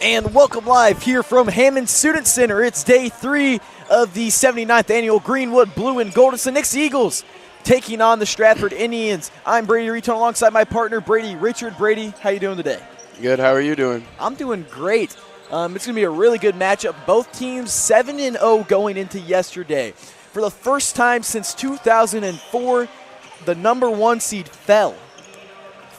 And welcome live here from Hammond Student Center. It's day 3 of the 79th annual Greenwood Blue and Gold. It's the Nixa Eagles taking on the Strafford Indians. I'm Brady Reton alongside my partner Brady Richard. Brady, how you doing today? Good. How are you doing? I'm doing great. It's going to be a really good matchup. Both teams 7-0 going into yesterday. For the first time since 2004, the number 1 seed fell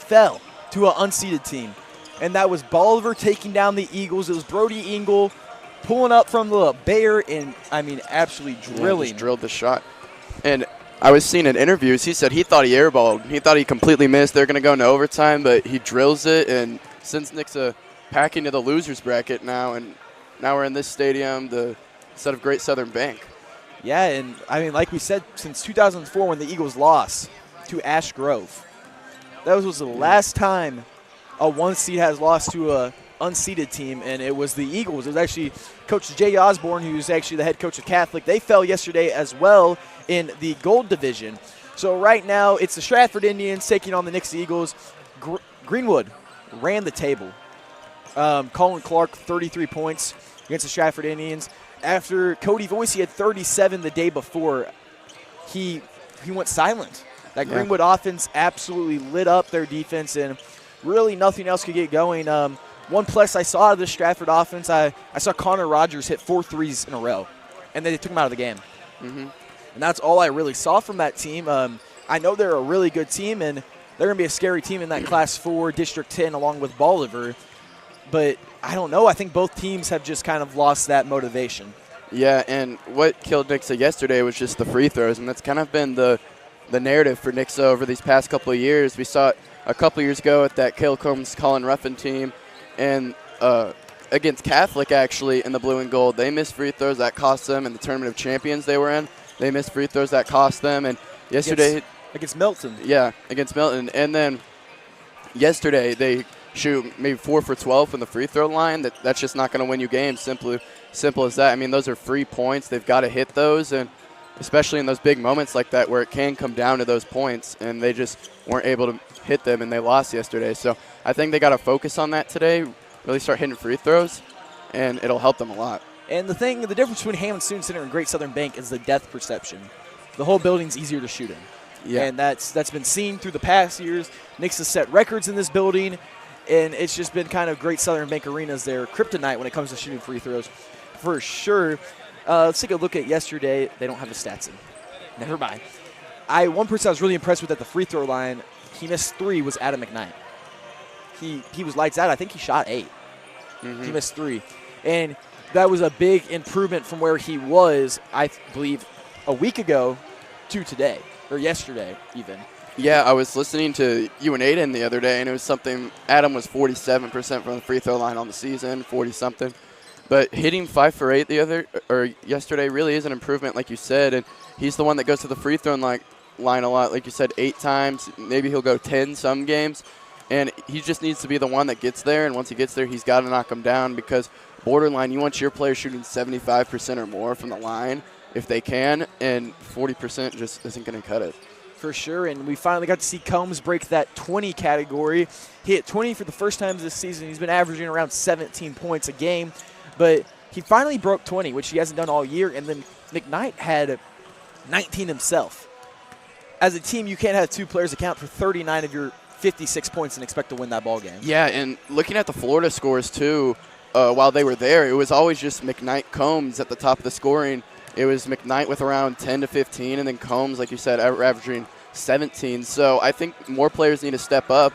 to an unseeded team. And that was Bolivar taking down the Eagles. It was Brody Engel pulling up from the Bear and, absolutely drilling. Yeah, just drilled the shot. And I was seeing in interviews, he said he thought he airballed. He thought he completely missed. They're going to go into overtime, but he drills it. And since Nixa packing to the loser's bracket now, and now we're in this stadium, the set of Great Southern Bank. Yeah, and, like we said, since 2004 when the Eagles lost to Ash Grove, that was the last time a 1 seed has lost to a unseeded team, and it was the Eagles. It was actually Coach Jay Osborne, who's actually the head coach of Catholic. They fell yesterday as well in the gold division. So right now it's the Strafford Indians taking on the Nixa Eagles. Greenwood ran the table. Colin Clark, 33 points against the Strafford Indians. After Cody Voice, he had 37 the day before. He went silent. That Greenwood offense absolutely lit up their defense, and really nothing else could get going. One plus I saw out of the Strafford offense, I saw Connor Rogers hit 4 threes in a row, and then they took him out of the game. And that's all I really saw from that team. I know they're a really good team, and they're going to be a scary team in that Class 4 District 10 along with Bolivar. But I don't know. I think both teams have just kind of lost that motivation. Yeah, and what killed Nixa yesterday was just the free throws, and that's kind of been the narrative for Nixa over these past couple of years. We saw it a couple years ago at that Cale Combs Colin Ruffin team, and against Catholic actually in the blue and gold, they missed free throws that cost them. In the Tournament of Champions they were in, they missed free throws that cost them. And yesterday against Milton, against Milton, and then yesterday they shoot maybe 4 for 12 from the free throw line. That's just not going to win you games. Simple as that. Those are free points. They've got to hit those, and especially in those big moments like that where it can come down to those points, and they just weren't able to hit them, and they lost yesterday. So I think they got to focus on that today, really start hitting free throws, and it'll help them a lot. And the difference between Hammond Student Center and Great Southern Bank is the depth perception. The whole building's easier to shoot in. Yeah. And that's been seen through the past years. Nixa set records in this building, and it's just been kind of Great Southern Bank Arena's their kryptonite when it comes to shooting free throws, for sure. Let's take a look at yesterday. They don't have the stats in. Never mind. One person I was really impressed with at the free throw line, he missed 3, was Adam McKnight. He was lights out. I think he shot 8. He missed 3. And that was a big improvement from where he was, I believe, a week ago to today, or yesterday even. Yeah, I was listening to you and Aiden the other day, and it was something, Adam was 47% from the free throw line on the season, 40-something. But hitting 5 for 8 yesterday really is an improvement, like you said, and he's the one that goes to the free throw line a lot, like you said, 8 times. Maybe he'll go 10 some games, and he just needs to be the one that gets there, and once he gets there, he's got to knock them down, because borderline, you want your players shooting 75% or more from the line if they can, and 40% just isn't going to cut it. For sure, and we finally got to see Combs break that 20 category. He hit 20 for the first time this season. He's been averaging around 17 points a game, but he finally broke 20, which he hasn't done all year, and then McKnight had 19 himself. As a team, you can't have 2 players account for 39 of your 56 points and expect to win that ball game. Yeah, and looking at the Florida scores, too, while they were there, it was always just McKnight-Combs at the top of the scoring. It was McKnight with around 10 to 15, and then Combs, like you said, averaging 17. So I think more players need to step up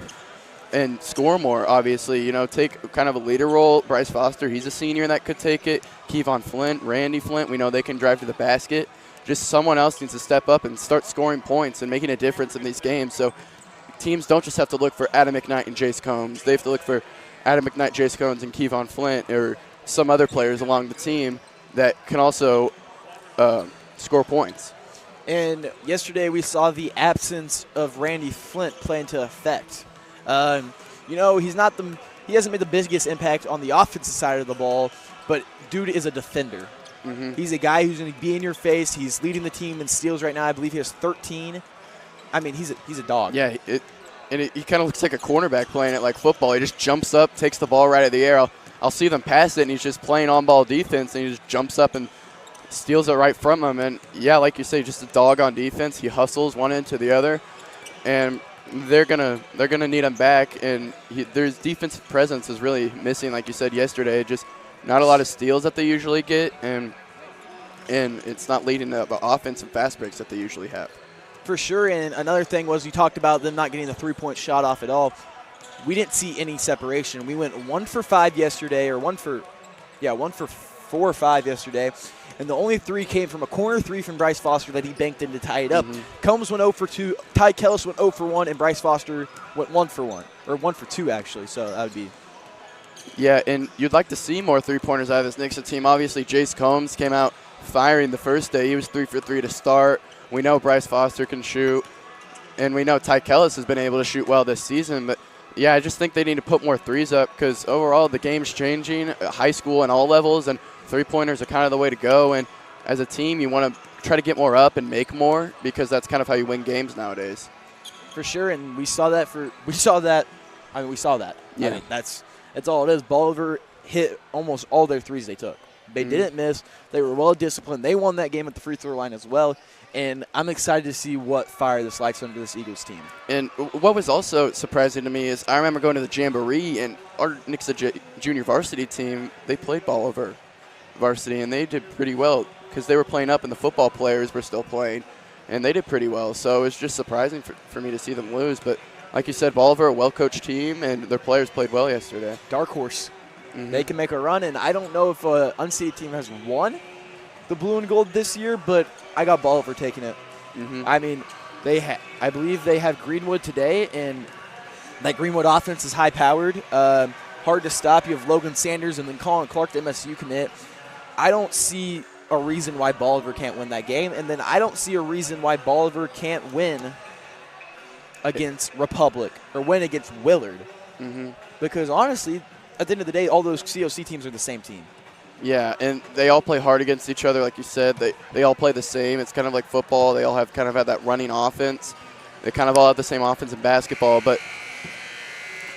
and score more, obviously. Take kind of a leader role. Bryce Foster, he's a senior that could take it. Kevon Flint, Randy Flint, we know they can drive to the basket. Just someone else needs to step up and start scoring points and making a difference in these games. So teams don't just have to look for Adam McKnight and Jace Combs. They have to look for Adam McKnight, Jace Combs, and Kevon Flint, or some other players along the team that can also score points. And yesterday we saw the absence of Randy Flint play into effect. He hasn't made the biggest impact on the offensive side of the ball, but dude is a defender. He's a guy who's going to be in your face. He's leading the team in steals right now. I believe he has 13. He's a dog. Yeah, he kind of looks like a cornerback playing it like football. He just jumps up, takes the ball right out of the air. I'll see them pass it, and he's just playing on-ball defense, and he just jumps up and steals it right from him. And, yeah, like you say, just a dog on defense. He hustles one end to the other, and they're gonna need him back. And their defensive presence is really missing, like you said yesterday. Just not a lot of steals that they usually get, and it's not leading to the offensive fast breaks that they usually have. For sure, and another thing was you talked about them not getting the three-point shot off at all. We didn't see any separation. We went 1 for 5 yesterday, or 1 for 4 or 5 yesterday, and the only 3 came from a corner 3 from Bryce Foster that he banked in to tie it up. Combs went 0 for 2, Ty Kellis went 0 for 1, and Bryce Foster went 1 for 1, or 1 for 2 actually, so that would be. Yeah, and you'd like to see more three-pointers out of this Nixa team. Obviously, Jace Combs came out firing the first day. He was 3 for 3 to start. We know Bryce Foster can shoot, and we know Ty Kellis has been able to shoot well this season. But, yeah, I just think they need to put more threes up because overall the game's changing, high school and all levels, and three-pointers are kind of the way to go. And as a team, you want to try to get more up and make more because that's kind of how you win games nowadays. For sure, and we saw that. Yeah. I mean, that's all it is. Bolivar hit almost all their threes they took. They didn't miss. They were well disciplined. They won that game at the free throw line as well. And I'm excited to see what fire this likes under this Eagles team. And what was also surprising to me is I remember going to the Jamboree, and our Nixa junior varsity team, they played Bolivar varsity, and they did pretty well because they were playing up and the football players were still playing, and they did pretty well. So it was just surprising for me to see them lose. But like you said, Bolivar, a well-coached team, and their players played well yesterday. Dark horse. They can make a run, and I don't know if an unseeded team has won the blue and gold this year, but I got Bolivar taking it. I mean, I believe they have Greenwood today, and that Greenwood offense is high-powered, hard to stop. You have Logan Sanders and then Colin Clark, the MSU commit. I don't see a reason why Bolivar can't win that game, and then I don't see a reason why Bolivar can't win against Republic or win against Willard, because honestly, at the end of the day, all those COC teams are the same team. Yeah, and they all play hard against each other, like you said. They all play the same. It's kind of like football. They all have kind of had that running offense. They kind of all have the same offense in basketball. But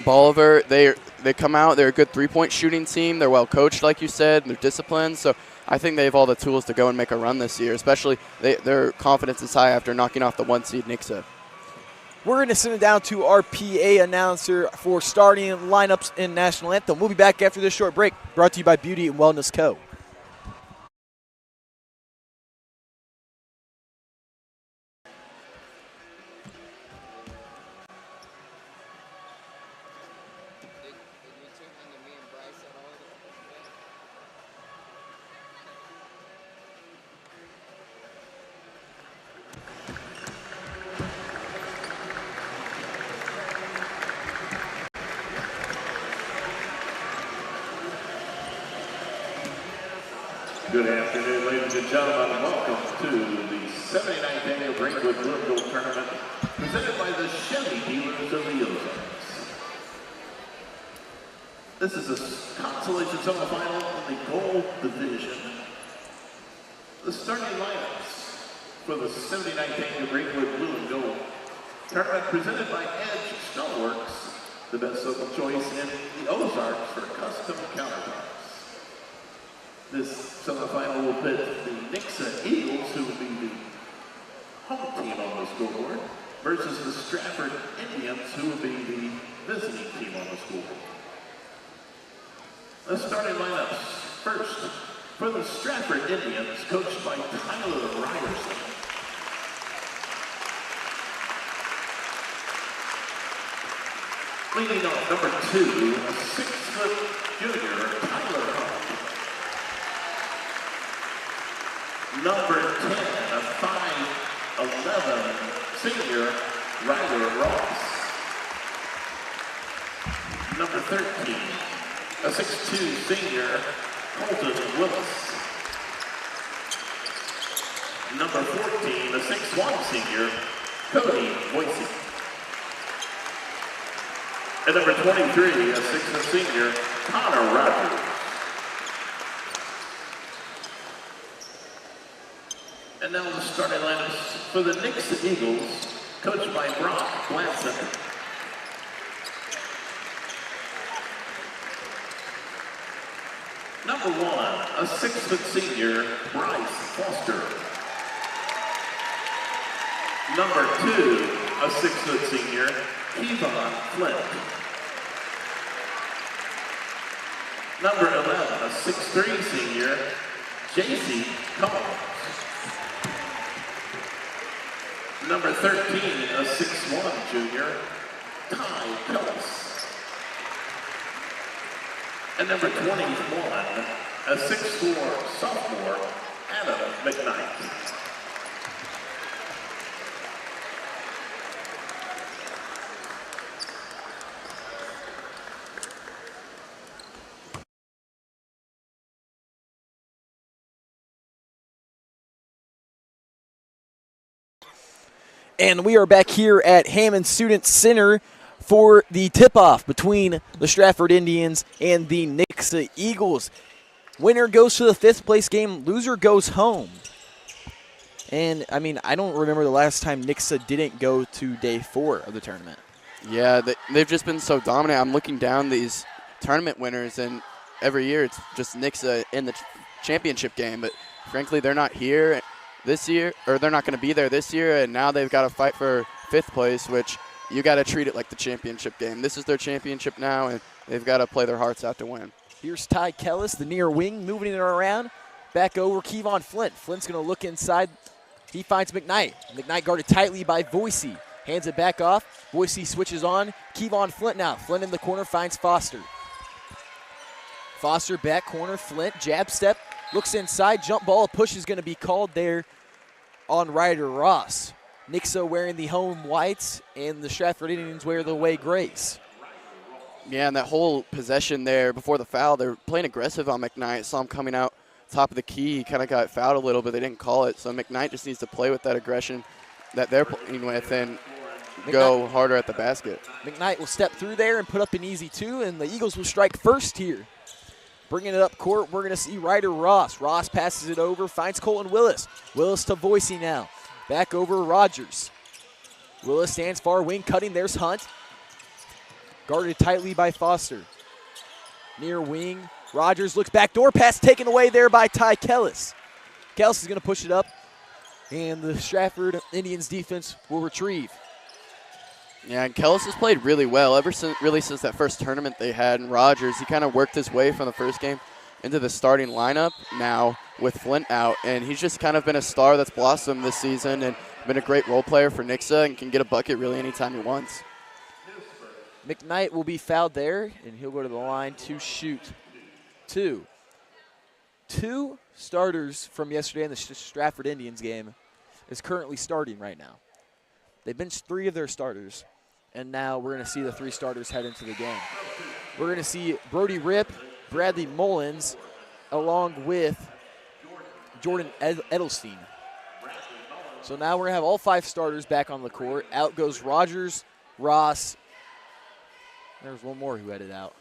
Bolivar, they come out. They're a good three-point shooting team. They're well coached, like you said. They're disciplined. So I think they have all the tools to go and make a run this year, especially their confidence is high after knocking off the 1-seed Nixa. We're going to send it down to our PA announcer for starting lineups in National Anthem. We'll be back after this short break, brought to you by Beauty and Wellness Co. Good afternoon, ladies and gentlemen. Welcome to the 79th Annual Greenwood Blue and Gold Tournament presented by the Chevy dealers of the Ozarks. This is a consolation semifinal in the Gold Division. The starting lineups for the 79th Annual Greenwood Blue and Gold Tournament presented by Edge Stoneworks, the best local choice in the Ozarks for custom countertops. This semifinal will pit the Nixa Eagles, who will be the home team on the scoreboard, versus the Strafford Indians, who will be the visiting team on the scoreboard. The starting lineups. First, for the Strafford Indians, coached by Tyler Ryerson. Leading off, number 2, a 6-foot junior, Tyler Hunt. Number 10, a 5'11" senior, Ryder Ross. Number 13, a 6'2" senior, Colton Willis. Number 14, a 6'1" senior, Cody Boise. And number 23, a 6'0" senior, Connor Rogers. And now the starting lineups for the Nixa Eagles, coached by Brock Blanson. Number 1, a 6-foot senior, Bryce Foster. Number 2, a 6-foot senior, Kevon Flint. Number 11, a 6'3" senior, JC Combs. Number 13, a 6'1" junior, Ty Kellis. And number 21, a 6'4" sophomore, Adam McKnight. And we are back here at Hammond Student Center for the tip-off between the Strafford Indians and the Nixa Eagles. Winner goes to the 5th place game, loser goes home. And, I mean, I don't remember the last time Nixa didn't go to day 4 of the tournament. Yeah, they've just been so dominant. I'm looking down these tournament winners, and every year it's just Nixa in the championship game. But, frankly, they're not here this year, or they're not going to be there this year, and now they've got to fight for 5th place, which you got to treat it like the championship game. This is their championship now, and they've got to play their hearts out to win. Here's Ty Kellis, the near wing, moving it around. Back over Kevon Flint. Flint's going to look inside. He finds McKnight. McKnight guarded tightly by Boise. Hands it back off. Boise switches on. Kevon Flint now. Flint in the corner finds Foster. Foster back corner. Flint jab step. Looks inside. Jump ball. A push is going to be called there on Ryder Ross. Nixa wearing the home whites, and the Strafford Indians wear the away grays. Yeah, and that whole possession there before the foul, they're playing aggressive on McKnight. Saw him coming out top of the key. He kind of got fouled a little, but they didn't call it. So McKnight just needs to play with that aggression that they're playing with and go harder at the basket. McKnight will step through there and put up an easy 2, and the Eagles will strike first here. Bringing it up court, we're going to see Ryder Ross. Ross passes it over, finds Colton Willis. Willis to Boise now. Back over Rogers. Willis stands far wing, cutting. There's Hunt. Guarded tightly by Foster. Near wing, Rogers looks back door, pass taken away there by Ty Kellis. Kellis is going to push it up, and the Strafford Indians defense will retrieve. Yeah, and Kellis has played really well ever since that first tournament they had. And Rogers, he kind of worked his way from the first game into the starting lineup now with Flint out. And he's just kind of been a star that's blossomed this season and been a great role player for Nixa and can get a bucket really anytime he wants. McKnight will be fouled there, and he'll go to the line to shoot 2. 2 starters from yesterday in the Strafford Indians game is currently starting right now. They benched 3 of their starters, and now we're going to see the 3 starters head into the game. We're going to see Brody Ripp, Bradley Mullins, along with Jordan Edelstein. So now we're going to have all 5 starters back on the court. Out goes Rogers, Ross. There's one more who headed out.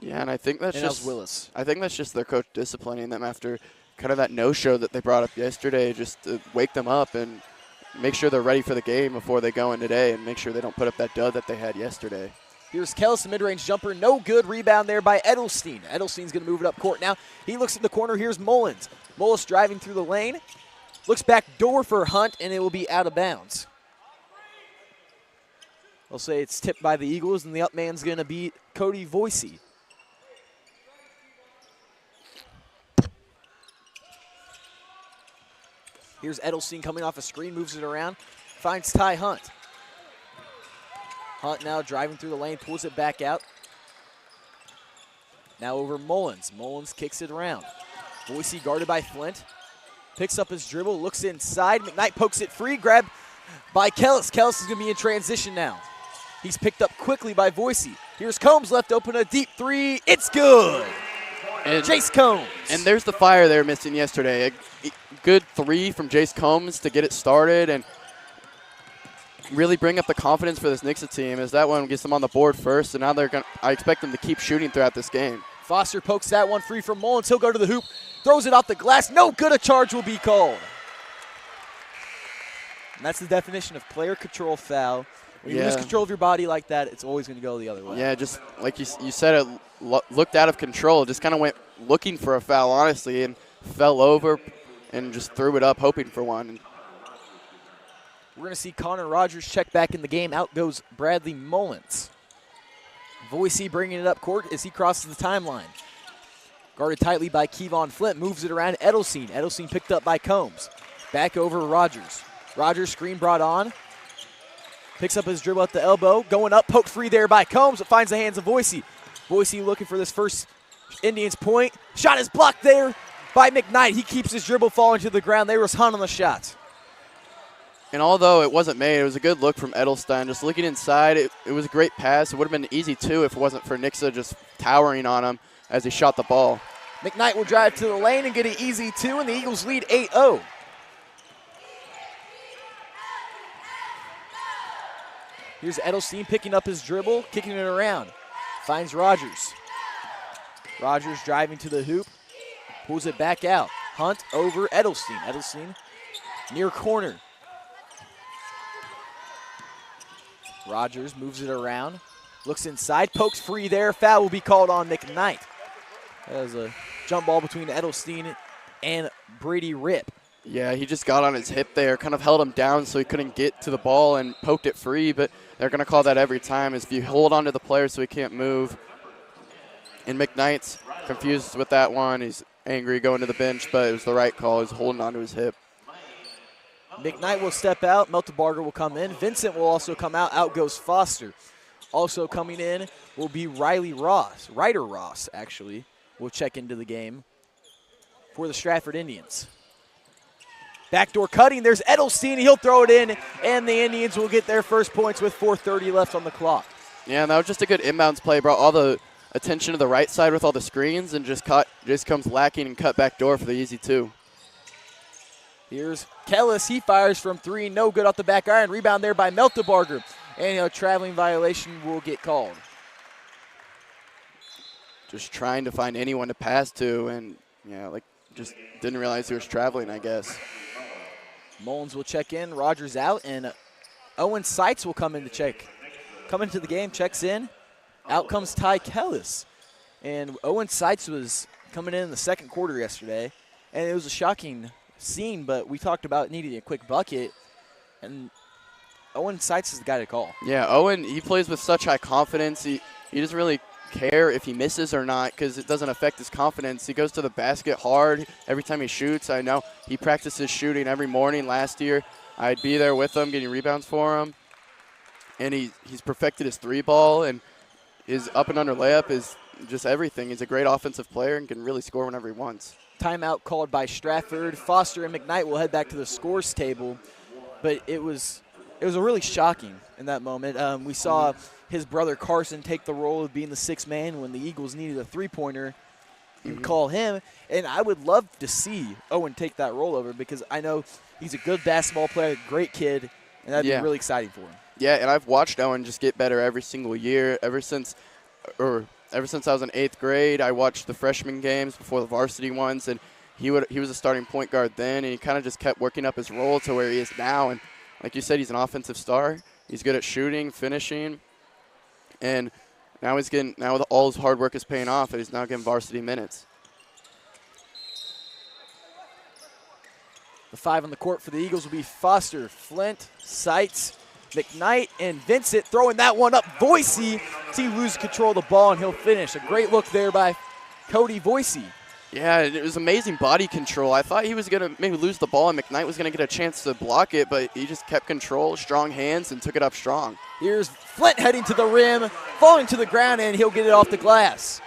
Yeah, and I think that's just Willis. I think that's just their coach disciplining them after kind of that no-show that they brought up yesterday, just to wake them up and make sure they're ready for the game before they go in today and make sure they don't put up that dud that they had yesterday. Here's Kellis, the mid-range jumper. No good. Rebound there by Edelstein. Edelstein's going to move it up court now. He looks in the corner. Here's Mullins. Mullins driving through the lane. Looks back door for Hunt, and it will be out of bounds. They'll say it's tipped by the Eagles, and the up man's going to beat Cody Boise. Here's Edelstein coming off a screen, moves it around, finds Ty Hunt. Hunt now driving through the lane, pulls it back out. Now over Mullins. Mullins kicks it around. Boise guarded by Flint. Picks up his dribble, looks inside. McKnight pokes it free, grabbed by Kellis. Kellis is going to be in transition now. He's picked up quickly by Boise. Here's Combs left open, a deep 3. It's good. And Jace Combs. And there's the fire they were missing yesterday. A good 3 from Jace Combs to get it started and really bring up the confidence for this Nixa team as that one gets them on the board first. And now I expect them to keep shooting throughout this game. Foster pokes that one free from Mullins. He'll go to the hoop, throws it off the glass. No good. A charge will be called. And that's the definition of player control foul. When you lose control of your body like that, it's always going to go the other way. Yeah, just like you said, it looked out of control. It just kind of went looking for a foul, honestly, and fell over and just threw it up, hoping for one. We're going to see Connor Rogers check back in the game. Out goes Bradley Mullins. Voicy bringing it up court as he crosses the timeline. Guarded tightly by Kevon Flint, moves it around Edelstein. Edelstein picked up by Combs. Back over Rogers. Rogers screen brought on. Picks up his dribble at the elbow. Going up, poked free there by Combs. It finds the hands of Voicy. Voicy looking for this first Indians point. Shot is blocked there by McKnight. He keeps his dribble falling to the ground. They was hunt on the shot. And although it wasn't made, it was a good look from Edelstein. Just looking inside, it was a great pass. It would have been easy, too, if it wasn't for Nixa just towering on him as he shot the ball. McKnight will drive to the lane and get an easy 2, and the Eagles lead 8-0. Here's Edelstein picking up his dribble, kicking it around. Finds Rogers. Rogers driving to the hoop, pulls it back out. Hunt over Edelstein. Edelstein near corner. Rogers moves it around, looks inside, pokes free there. Foul will be called on McKnight. That was a jump ball between Edelstein and Brady Ripp. Yeah, he just got on his hip there, kind of held him down so he couldn't get to the ball and poked it free, but they're going to call that every time is if you hold on to the player so he can't move. And McKnight's confused with that one. He's angry going to the bench, but it was the right call. He's holding on to his hip. McKnight will step out. Meltebarger will come in. Vincent will also come out. Out goes Foster. Also coming in will be Ryder Ross, actually, will check into the game for the Strafford Indians. Backdoor cutting. There's Edelstein. He'll throw it in, and the Indians will get their first points with 4:30 left on the clock. Yeah, and that was just a good inbounds play. Brought all the attention to the right side with all the screens and just comes lacking and cut back door for the easy 2. Here's Kellis. He fires from 3. No good off the back iron. Rebound there by Meltebarger. And a traveling violation will get called. Just trying to find anyone to pass to and, just didn't realize he was traveling, I guess. Mullins will check in. Rogers out. And Owen Seitz will come in to check. Come into the game, checks in. Out comes Ty Kellis. And Owen Seitz was coming in the second quarter yesterday. And it was a shocking scene, but we talked about needing a quick bucket, and Owen Seitz is the guy to call. Yeah, Owen, he plays with such high confidence. He doesn't really care if he misses or not because it doesn't affect his confidence. He goes to the basket hard every time he shoots. I know he practices shooting every morning. Last year, I'd be there with him getting rebounds for him, and he's perfected his 3-ball, and his up and under layup is just everything. He's a great offensive player and can really score whenever he wants. Timeout called by Strafford. Foster and McKnight will head back to the scores table, but it was a really shocking in that moment. We saw his brother Carson take the role of being the 6th man when the Eagles needed a 3-pointer. You would call him, and I would love to see Owen take that role over because I know he's a good basketball player, great kid, and that'd be really exciting for him. Yeah, and I've watched Owen just get better every single year ever since I was in 8th grade. I watched the freshman games before the varsity ones, and he was a starting point guard then, and he kind of just kept working up his role to where he is now. And like you said, he's an offensive star. He's good at shooting, finishing, and now all his hard work is paying off, and he's now getting varsity minutes. The 5 on the court for the Eagles will be Foster, Flint, Seitz, McKnight, and Vincent throwing that one up. Voicy, he loses control of the ball, and he'll finish. A great look there by Cody Voicy. Yeah, it was amazing body control. I thought he was going to maybe lose the ball, and McKnight was going to get a chance to block it, but he just kept control, strong hands, and took it up strong. Here's Flint heading to the rim, falling to the ground, and he'll get it off the glass.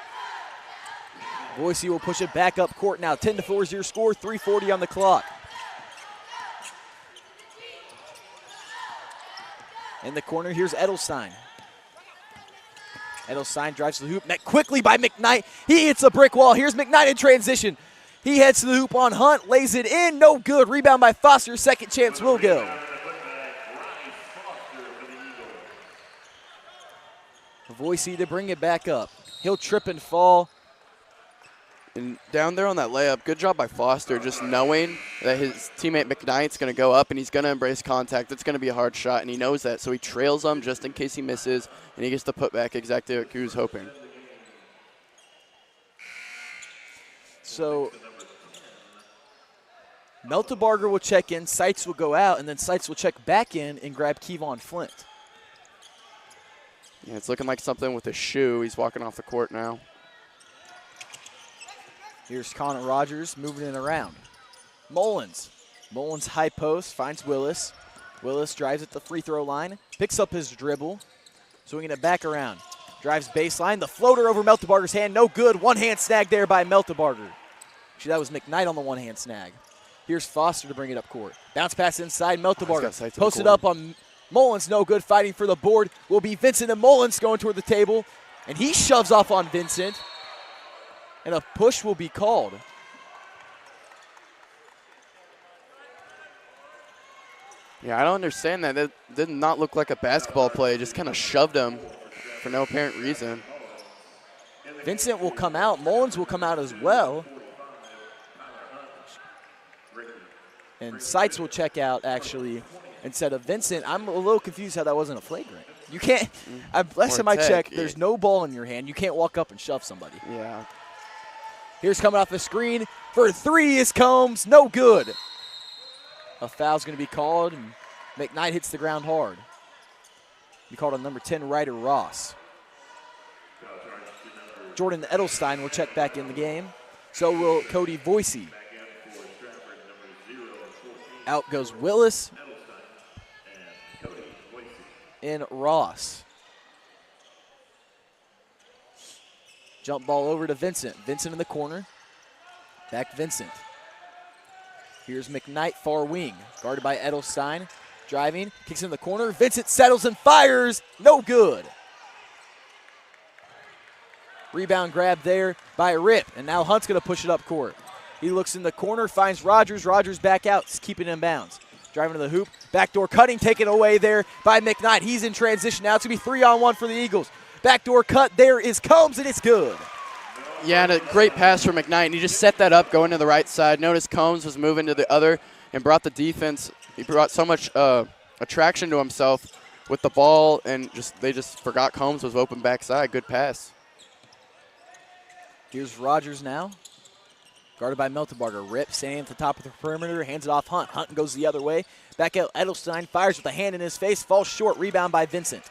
Voicy will push it back up court now. 10-4 is your score, 3:40 on the clock. In the corner, here's Edelstein. Edelstein drives to the hoop, met quickly by McKnight. He hits a brick wall. Here's McKnight in transition. He heads to the hoop on Hunt, lays it in, no good. Rebound by Foster, second chance will go. Voicy to bring it back up. He'll trip and fall. And down there on that layup, good job by Foster, just knowing that his teammate McKnight's going to go up and he's going to embrace contact. It's going to be a hard shot, and he knows that, so he trails him just in case he misses, and he gets the putback exactly like he was hoping. So Meltebarger will check in, Seitz will go out, and then Seitz will check back in and grab Kevon Flint. Yeah, it's looking like something with his shoe. He's walking off the court now. Here's Connor Rogers moving it around. Mullins high post, finds Willis. Willis drives at the free throw line, picks up his dribble, swinging it back around. Drives baseline, the floater over Meltebarger's hand, no good. One-hand snag there by Meltebarger. Actually, that was McKnight on the one-hand snag. Here's Foster to bring it up court. Bounce pass inside, Meltebarger posted up on Mullins, no good. Fighting for the board will be Vincent, and Mullins going toward the table, and he shoves off on Vincent, and a push will be called. Yeah, I don't understand that. That did not look like a basketball play. Just kind of shoved him for no apparent reason. Vincent will come out. Mullins will come out as well. And Seitz will check out, actually, instead of Vincent. I'm a little confused how that wasn't a flagrant. You can't, last time I checked, there's no ball in your hand. You can't walk up and shove somebody. Yeah. Here's coming off the screen. For three is Combs. No good. A foul's going to be called, and McKnight hits the ground hard. Be called on number 10, Ryder Ross. Jordan Edelstein will check back in the game. So will Cody Voicey. Out goes Willis and Ross. Jump ball over to Vincent. Vincent in the corner. Back Vincent. Here's McKnight, far wing. Guarded by Edelstein. Driving, kicks in the corner. Vincent settles and fires. No good. Rebound grab there by Rip. And now Hunt's going to push it up court. He looks in the corner, finds Rogers. Rogers back out, keeping it in bounds. Driving to the hoop. Backdoor cutting, taken away there by McKnight. He's in transition now. It's going to be 3-on-1 for the Eagles. Backdoor cut. There is Combs, and it's good. Yeah, and a great pass from McKnight. And he just set that up going to the right side. Notice Combs was moving to the other and brought the defense. He brought so much attraction to himself with the ball, and they just forgot Combs was open backside. Good pass. Here's Rogers now. Guarded by Meltebarger. Rip standing at the top of the perimeter, hands it off Hunt. Hunt goes the other way. Back out Edelstein, fires with a hand in his face, falls short, rebound by Vincent.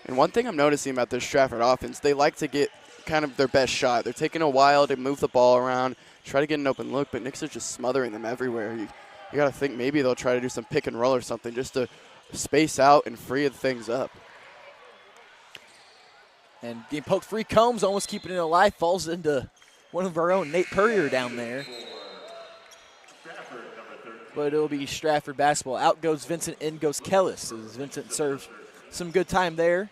And one thing I'm noticing about this Strafford offense, they like to get kind of their best shot. They're taking a while to move the ball around, try to get an open look, but Knicks are just smothering them everywhere. You got to think maybe they'll try to do some pick and roll or something just to space out and free things up. And being poked free, Combs almost keeping it alive, falls into one of our own, Nate Purrier down there. But it'll be Strafford basketball. Out goes Vincent, in goes Kellis. As Vincent serves some good time there,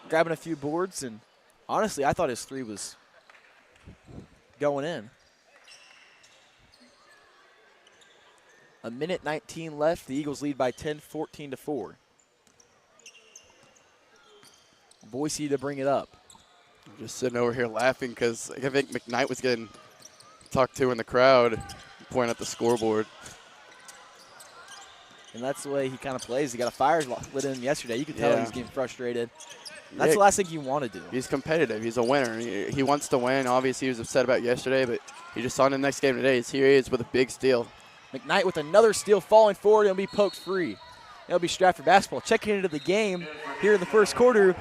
grabbing a few boards. And honestly, I thought his three was going in. A minute 19 left. The Eagles lead by 10, 14-4. Boise to bring it up. I'm just sitting over here laughing because I think McKnight was getting talked to in the crowd, pointing at the scoreboard. And that's the way he kind of plays. He got a fire lit in him yesterday. You could tell he's getting frustrated. That's the last thing you want to do. He's competitive. He's a winner. He wants to win. Obviously, he was upset about yesterday, but he just saw in the next game today. Here he is with a big steal. McKnight with another steal, falling forward, and will be poked free. That'll be Strafford basketball. Checking into the game here in the first quarter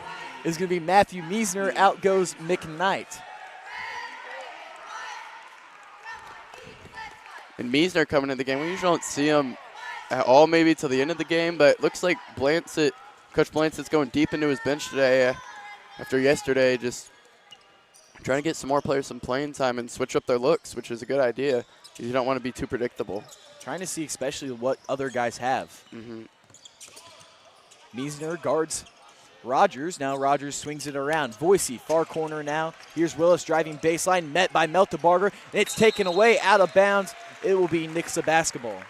is going to be Matthew Meisner. Out goes McKnight. And Meisner coming into the game. We usually don't see him at all maybe till the end of the game, but it looks like Coach Blancett's going deep into his bench today after yesterday, just trying to get some more players some playing time and switch up their looks, which is a good idea. You don't want to be too predictable. Trying to see especially what other guys have. Meisner guards Rogers. Now Rogers swings it around. Boise, far corner now. Here's Willis driving baseline, met by Meltebarger. It's taken away, out of bounds. It will be Nixa basketball.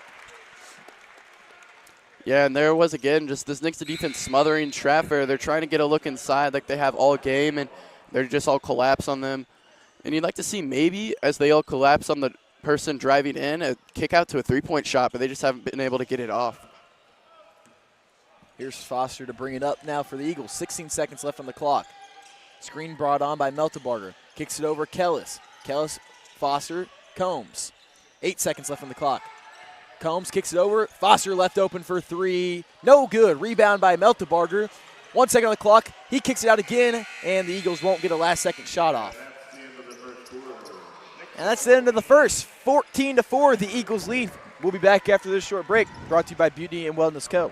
Yeah, and there was, again, just this Nixa defense smothering Strafford. They're trying to get a look inside like they have all game, and they're just all collapse on them. And you'd like to see maybe, as they all collapse on the person driving in, a kick out to a three-point shot, but they just haven't been able to get it off. Here's Foster to bring it up now for the Eagles. 16 seconds left on the clock. Screen brought on by Meltebarger. Kicks it over Kellis. Kellis Foster, Combs. 8 seconds left on the clock. Combs kicks it over. Foster left open for three. No good. Rebound by Meltebarger. 1 second on the clock. He kicks it out again, and the Eagles won't get a last-second shot off. And that's the end of the first. 14-4, the Eagles lead. We'll be back after this short break, brought to you by Beauty and Wellness Co.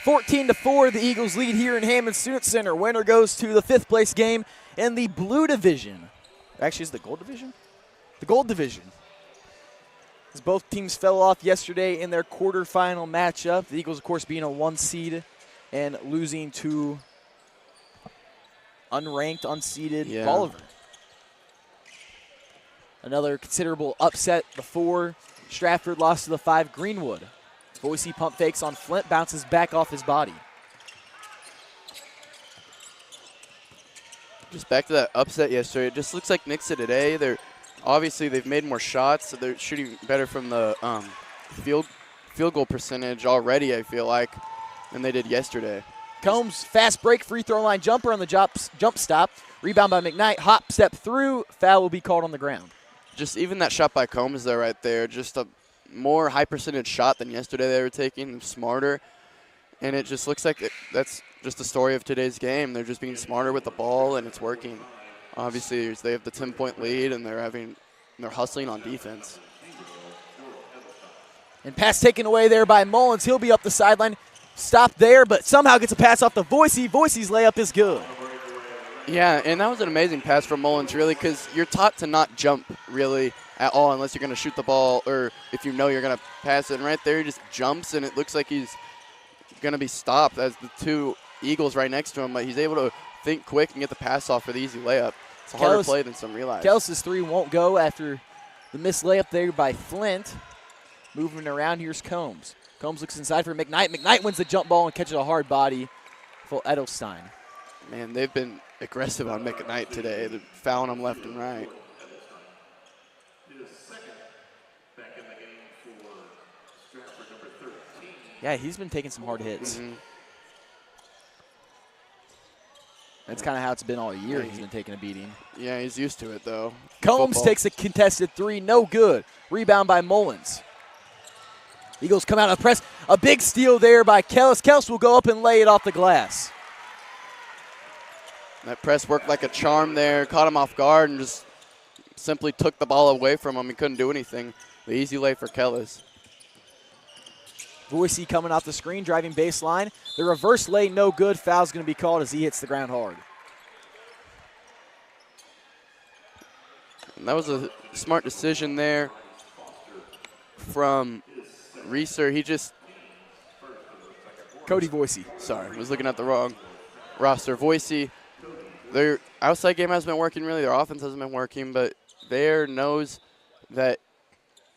(14-4), the Eagles lead here in Hammond Student Center. Winner goes to the 5th place game in the blue division. Actually, is the gold division? The gold division. As both teams fell off yesterday in their quarterfinal matchup. The Eagles, of course, being a 1 seed and losing to unranked, unseeded Bolivar. Another considerable upset before Strafford lost to the 5 Greenwood. Boise pump fakes on Flint, bounces back off his body. Just back to that upset yesterday. It just looks like Nixa today. They've made more shots, so they're shooting better from the field goal percentage already, I feel like, than they did yesterday. Combs, fast break, free throw line jumper on the jump stop. Rebound by McKnight, hop, step through, foul will be called on the ground. Just even that shot by Combs there right there, just a more high percentage shot than yesterday they were taking, smarter. And it just looks like that's just the story of today's game. They're just being smarter with the ball, and it's working. Obviously, they have the 10-point lead, and they're hustling on defense. And pass taken away there by Mullins. He'll be up the sideline. Stopped there, but somehow gets a pass off to Boise. Boise's layup is good. Yeah, and that was an amazing pass from Mullins, really, because you're taught to not jump, really, at all unless you're going to shoot the ball or if you know you're going to pass it. And right there, he just jumps, and it looks like he's going to be stopped as the 2 Eagles right next to him, but he's able to think quick and get the pass off for the easy layup. It's a harder play than some realize. Kels's 3 won't go after the missed layup there by Flint. Moving around, here's Combs. Combs looks inside for McKnight. McKnight wins the jump ball and catches a hard body for Edelstein. Man, they've been aggressive on McKnight today. They're fouling him left and right. Yeah, he's been taking some hard hits. Mm-hmm. That's kind of how it's been all year. He's been taking a beating. Yeah, he's used to it, though. Combs takes a contested 3, no good. Rebound by Mullins. Eagles come out on press. A big steal there by Kellis. Kellis will go up and lay it off the glass. That press worked like a charm there. Caught him off guard and just simply took the ball away from him. He couldn't do anything. The easy lay for Kellis. Boise coming off the screen, driving baseline. The reverse lay, no good. Foul's going to be called as he hits the ground hard. And that was a smart decision there from Reeser. Cody Boise. Sorry, I was looking at the wrong roster. Boise, their outside game hasn't been working really. Their offense hasn't been working, but there knows that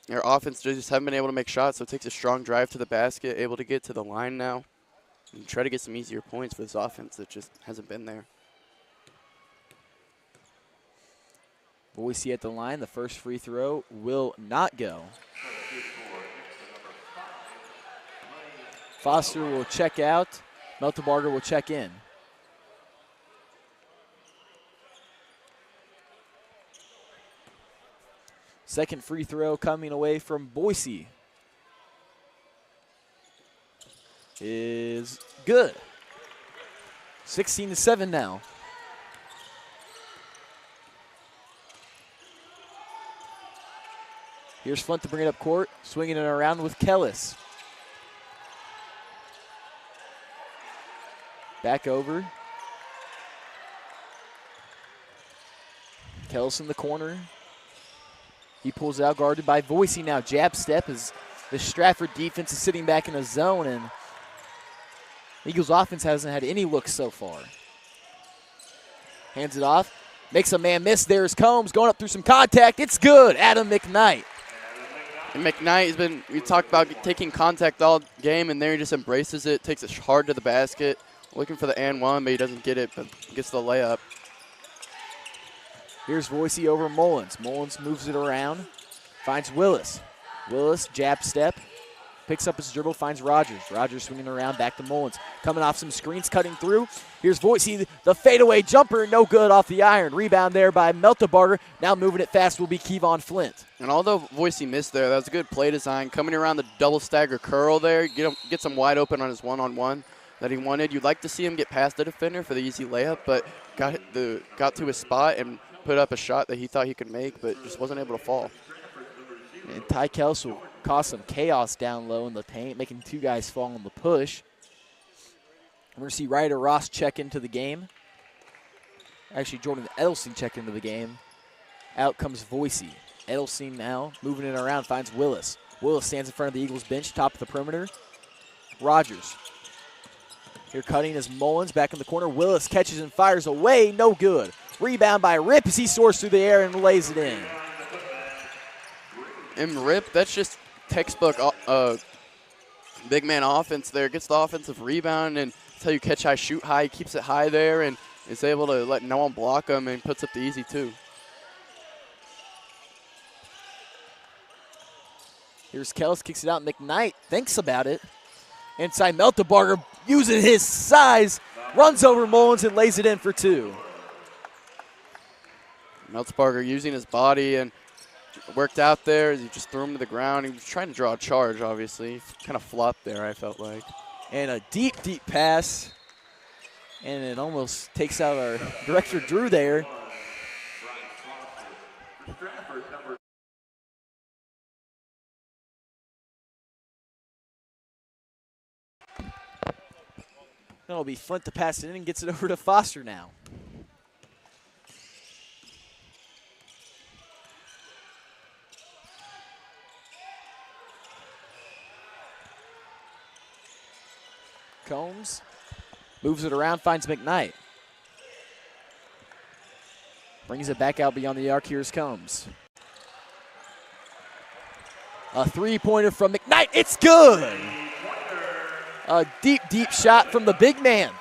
their offense just haven't been able to make shots, so it takes a strong drive to the basket, able to get to the line now and try to get some easier points for this offense that just hasn't been there. Boise at the line. The first free throw will not go. Foster will check out. Meltebarger will check in. Second free throw coming away from Boise. is good. 16-7 now. Here's Flint to bring it up court, swinging it around with Kellis. Back over. Kellis in the corner. He pulls it out, guarded by Voicy now. Jab step as the Strafford defense is sitting back in a zone, and Eagles offense hasn't had any looks so far. Hands it off. Makes a man miss. There's Combs going up through some contact. It's good. Adam McKnight. And McKnight has been, we talked about taking contact all game, and there he just embraces it, takes it hard to the basket, looking for the and one, but he doesn't get it, but gets the layup. Here's Voicy over Mullins. Mullins moves it around, finds Willis. Willis, jab step, picks up his dribble, finds Rogers. Rogers swinging around, back to Mullins. Coming off some screens, cutting through. Here's Voicy, the fadeaway jumper, no good off the iron. Rebound there by Meltebarger. Now moving it fast will be Kevon Flint. And although Voicy missed there, that was a good play design. Coming around the double stagger curl there, gets him wide open on his one-on-one that he wanted. You'd like to see him get past the defender for the easy layup, but got to his spot and put up a shot that he thought he could make, but just wasn't able to fall. And Ty Kells will cause some chaos down low in the paint, making two guys fall on the push. We're going to see Ryder Ross check into the game. Actually, Jordan Edelstein check into the game. Out comes Voicy. Edelstein now moving it around, finds Willis. Willis stands in front of the Eagles bench, top of the perimeter. Rogers. Here cutting is Mullins back in the corner. Willis catches and fires away, no good. Rebound by Rip as he soars through the air and lays it in. And Rip, that's just textbook big man offense there. Gets the offensive rebound, and that's how you catch high, shoot high. He keeps it high there and is able to let no one block him and puts up the easy two. Here's Kellis, kicks it out. McKnight thinks about it. Inside, Meltebarger using his size, runs over Mullins and lays it in for two. Meltebarger using his body and worked out there as he just threw him to the ground. He was trying to draw a charge, obviously. Kind of flopped there, I felt like. And a deep, deep pass. And it almost takes out our director, Drew, there. That'll be Flint to pass it in and gets it over to Foster now. Combs moves it around, finds McKnight. Brings it back out beyond the arc. Here's Combs. A three-pointer from McKnight. It's good. A deep, deep shot from the big man.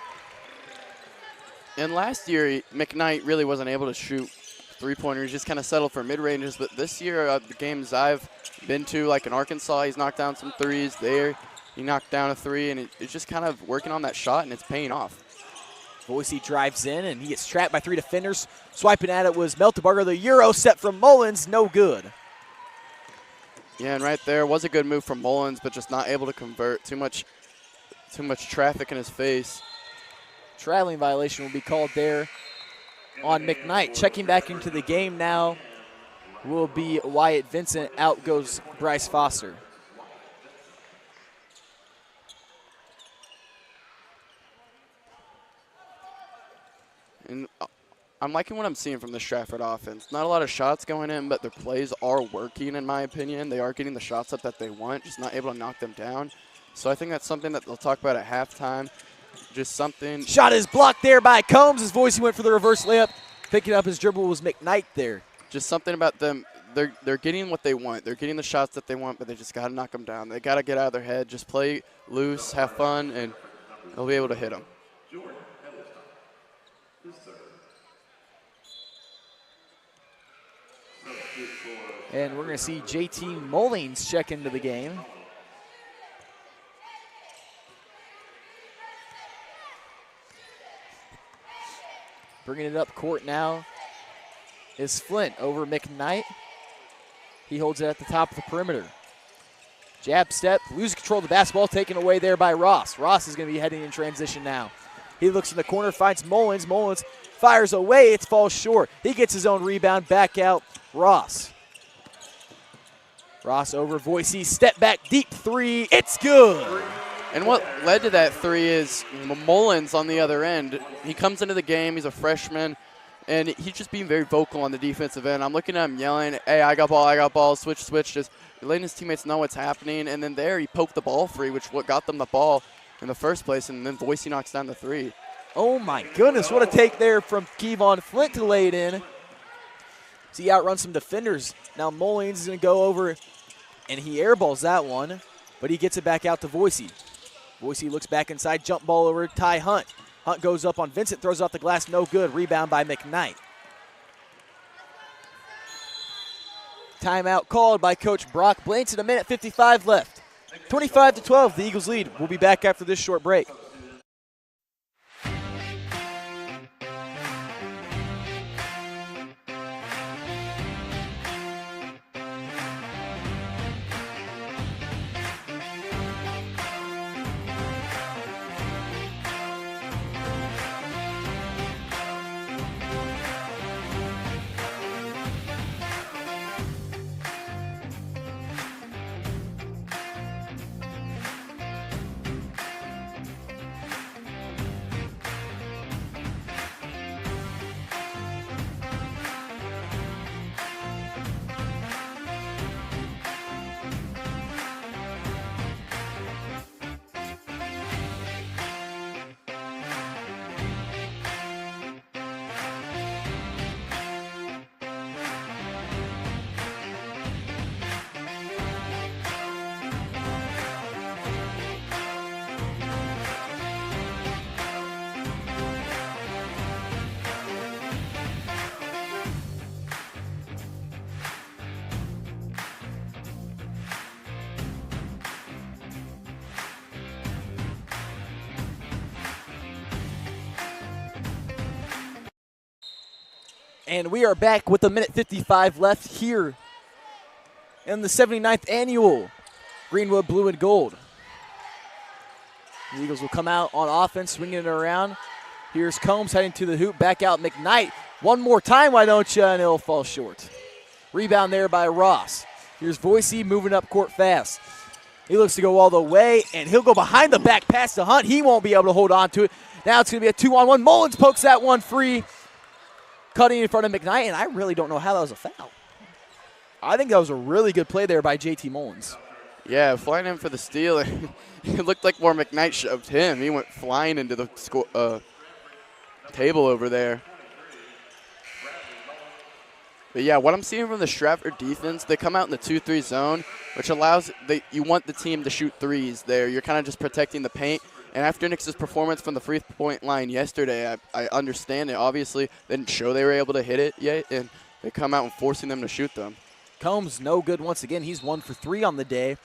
And last year, McKnight really wasn't able to shoot three-pointers. Just kind of settled for mid-ranges. But this year, the games I've been to, like in Arkansas, he's knocked down some threes there. He knocked down a three, and it's just kind of working on that shot, and it's paying off. Voicy drives in, and he gets trapped by three defenders. Swiping at it was Meltebarger. The Euro set from Mullins, no good. Yeah, and right there was a good move from Mullins, but just not able to convert. Too much traffic in his face. Traveling violation will be called there on McKnight. Checking back into the game now will be Wyatt Vincent. Out goes Bryce Foster. And I'm liking what I'm seeing from the Strafford offense. Not a lot of shots going in, but their plays are working, in my opinion. They are getting the shots up that they want, just not able to knock them down. So I think that's something that they'll talk about at halftime. Just something. Shot is blocked there by Combs. His Voicy went for the reverse layup. Picking up his dribble was McKnight there. Just something about them. They're getting what they want. They're getting the shots that they want, but they just got to knock them down. They got to get out of their head. Just play loose, have fun, and they'll be able to hit them. And we're going to see JT Mullings check into the game. Bringing it up court now is Flint over McKnight. He holds it at the top of the perimeter. Jab step, loses control of the basketball, taken away there by Ross. Ross is going to be heading in transition now. He looks in the corner, finds Mullins. Mullins fires away, it falls short. He gets his own rebound, back out Ross. Ross over Voicy, step back, deep three, it's good. And what led to that three is Mullins on the other end. He comes into the game, he's a freshman, and he's just being very vocal on the defensive end. I'm looking at him yelling, hey, I got ball, switch, just letting his teammates know what's happening. And then there he poked the ball free, which what got them the ball in the first place, and then Voicy knocks down the three. Oh my goodness, what a take there from Kevon Flint to lay it in. So he outruns some defenders. Now Mullins is going to go over, and he airballs that one, but he gets it back out to Voicy. Voicy looks back inside, jump ball over Ty Hunt. Hunt goes up on Vincent, throws off the glass, no good. Rebound by McKnight. Timeout called by Coach Brock Blainson. A minute 55 left. 25-12, the Eagles lead. We'll be back after this short break. And we are back with a minute 55 left here in the 79th annual Greenwood Blue and Gold. The Eagles will come out on offense, swinging it around. Here's Combs heading to the hoop, back out McKnight. One more time, why don't you? And it'll fall short. Rebound there by Ross. Here's Voicy moving up court fast. He looks to go all the way, and he'll go behind the back pass to Hunt. He won't be able to hold on to it. Now it's going to be a 2-on-1. Mullins pokes that one free. Cutting in front of McKnight, and I really don't know how that was a foul. I think that was a really good play there by JT Mullins. Yeah, flying in for the steal. It looked like more McKnight shoved him. He went flying into the table over there. But yeah, what I'm seeing from the Strafford defense, they come out in the 2-3 zone, which allows you want the team to shoot threes there. You're kind of just protecting the paint. And after Nix's performance from the free-point line yesterday, I understand it. Obviously, they didn't show they were able to hit it yet, and they come out and forcing them to shoot them. Combs no good once again. He's 1 for 3 on the day,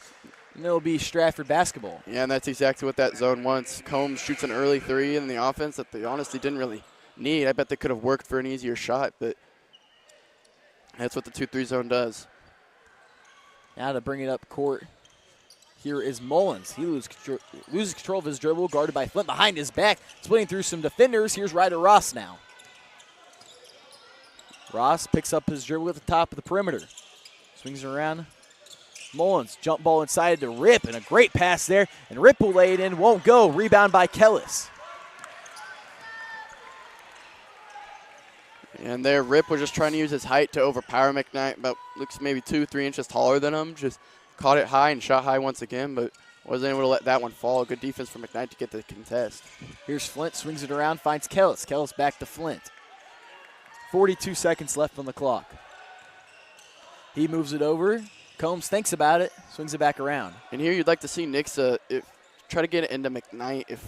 and it'll be Strafford basketball. Yeah, and that's exactly what that zone wants. Combs shoots an early three in the offense that they honestly didn't really need. I bet they could have worked for an easier shot, but that's what the 2-3 zone does. Now to bring it up court. Here is Mullins. He loses control of his dribble, guarded by Flint behind his back, splitting through some defenders. Here's Ryder Ross now. Ross picks up his dribble at the top of the perimeter. Swings around. Mullins, jump ball inside to Rip, and a great pass there. And Rip will lay it in, won't go. Rebound by Kellis. And there, Rip was just trying to use his height to overpower McKnight, about looks maybe 2-3 inches taller than him. Just caught it high and shot high once again, but wasn't able to let that one fall. Good defense from McKnight to get the contest. Here's Flint, swings it around, finds Kellis. Kellis back to Flint. 42 seconds left on the clock. He moves it over. Combs thinks about it, swings it back around. And here you'd like to see Nixa try to get it into McKnight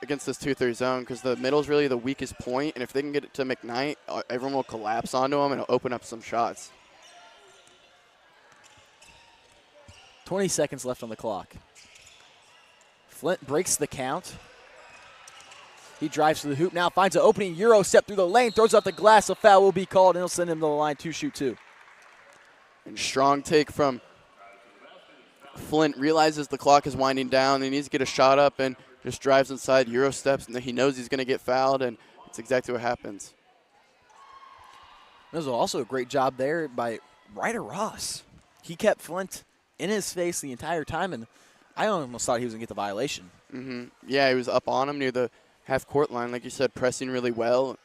against this 2-3 zone, because the middle is really the weakest point, and if they can get it to McKnight, everyone will collapse onto him and it'll open up some shots. 20 seconds left on the clock. Flint breaks the count. He drives to the hoop now, finds an opening Euro step through the lane, throws out the glass. A foul will be called, and he'll send him to the line to shoot two. And strong take from Flint realizes the clock is winding down. He needs to get a shot up and just drives inside, Euro steps, and he knows he's going to get fouled, and it's exactly what happens. This was also a great job there by Ryder Ross. He kept Flint in his face the entire time, and I almost thought he was going to get the violation. Yeah, he was up on him near the half-court line, like you said, pressing really well.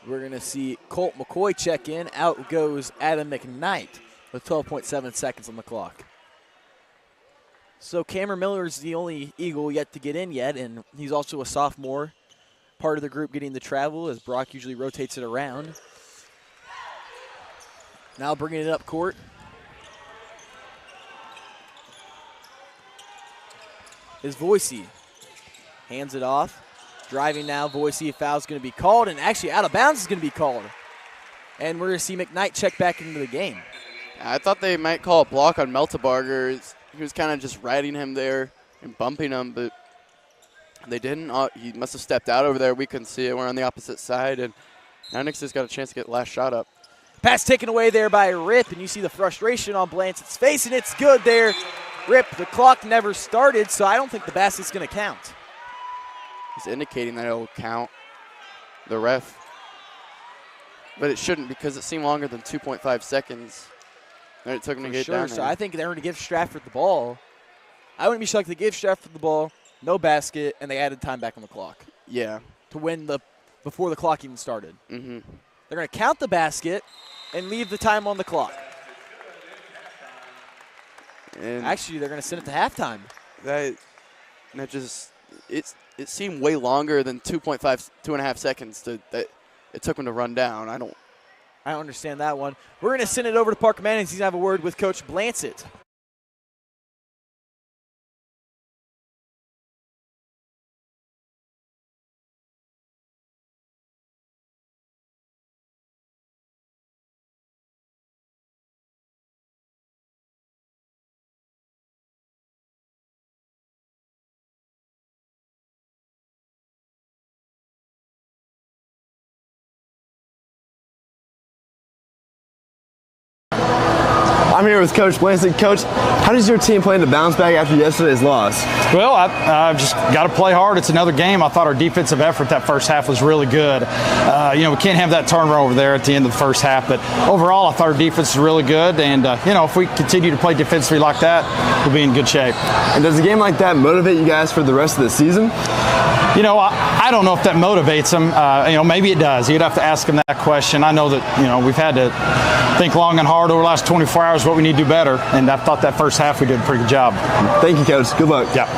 We're going to see Colt McCoy check in. Out goes Adam McKnight with 12.7 seconds on the clock. So Cameron Miller is the only Eagle yet to get in yet, and he's also a sophomore, part of the group getting the travel as Brock usually rotates it around. Now bringing it up court. Is Voicey. Hands it off. Driving now, Voicey, a foul's going to be called, and actually out of bounds is going to be called. And we're going to see McKnight check back into the game. I thought they might call a block on Meltebarger. He was kind of just riding him there and bumping him, but they didn't. He must have stepped out over there. We couldn't see it. We're on the opposite side, and now Nixa has got a chance to get the last shot up. Pass taken away there by Rip, and you see the frustration on Blancett's face, and it's good there. Rip, the clock never started, so I don't think the basket's going to count. He's indicating that it'll count, the ref. But it shouldn't because it seemed longer than 2.5 seconds. And it took him to get down there. So I think they're going to give Strafford the ball. I wouldn't be shocked if they gave Strafford the ball, no basket, and they added time back on the clock. Yeah. To win before the clock even started. Mm-hmm. They're going to count the basket and leave the time on the clock. And actually, they're going to send it to halftime. That just it seemed way longer than 2.5 seconds that it took him to run down. I don't understand that one. We're going to send it over to Parker Mannings. He's going to have a word with Coach Blancett. I'm here with Coach Blancett. Coach, how does your team plan to bounce back after yesterday's loss? Well, I've just got to play hard. It's another game. I thought our defensive effort that first half was really good. We can't have that turnover there at the end of the first half. But overall, I thought our defense was really good. And, if we continue to play defensively like that, we'll be in good shape. And does a game like that motivate you guys for the rest of the season? I don't know if that motivates them. Maybe it does. You'd have to ask them that question. I know that, we've had to think long and hard over the last 24 hours what we need to do better. And I thought that first half we did a pretty good job. Thank you, Coach. Good luck. Yeah.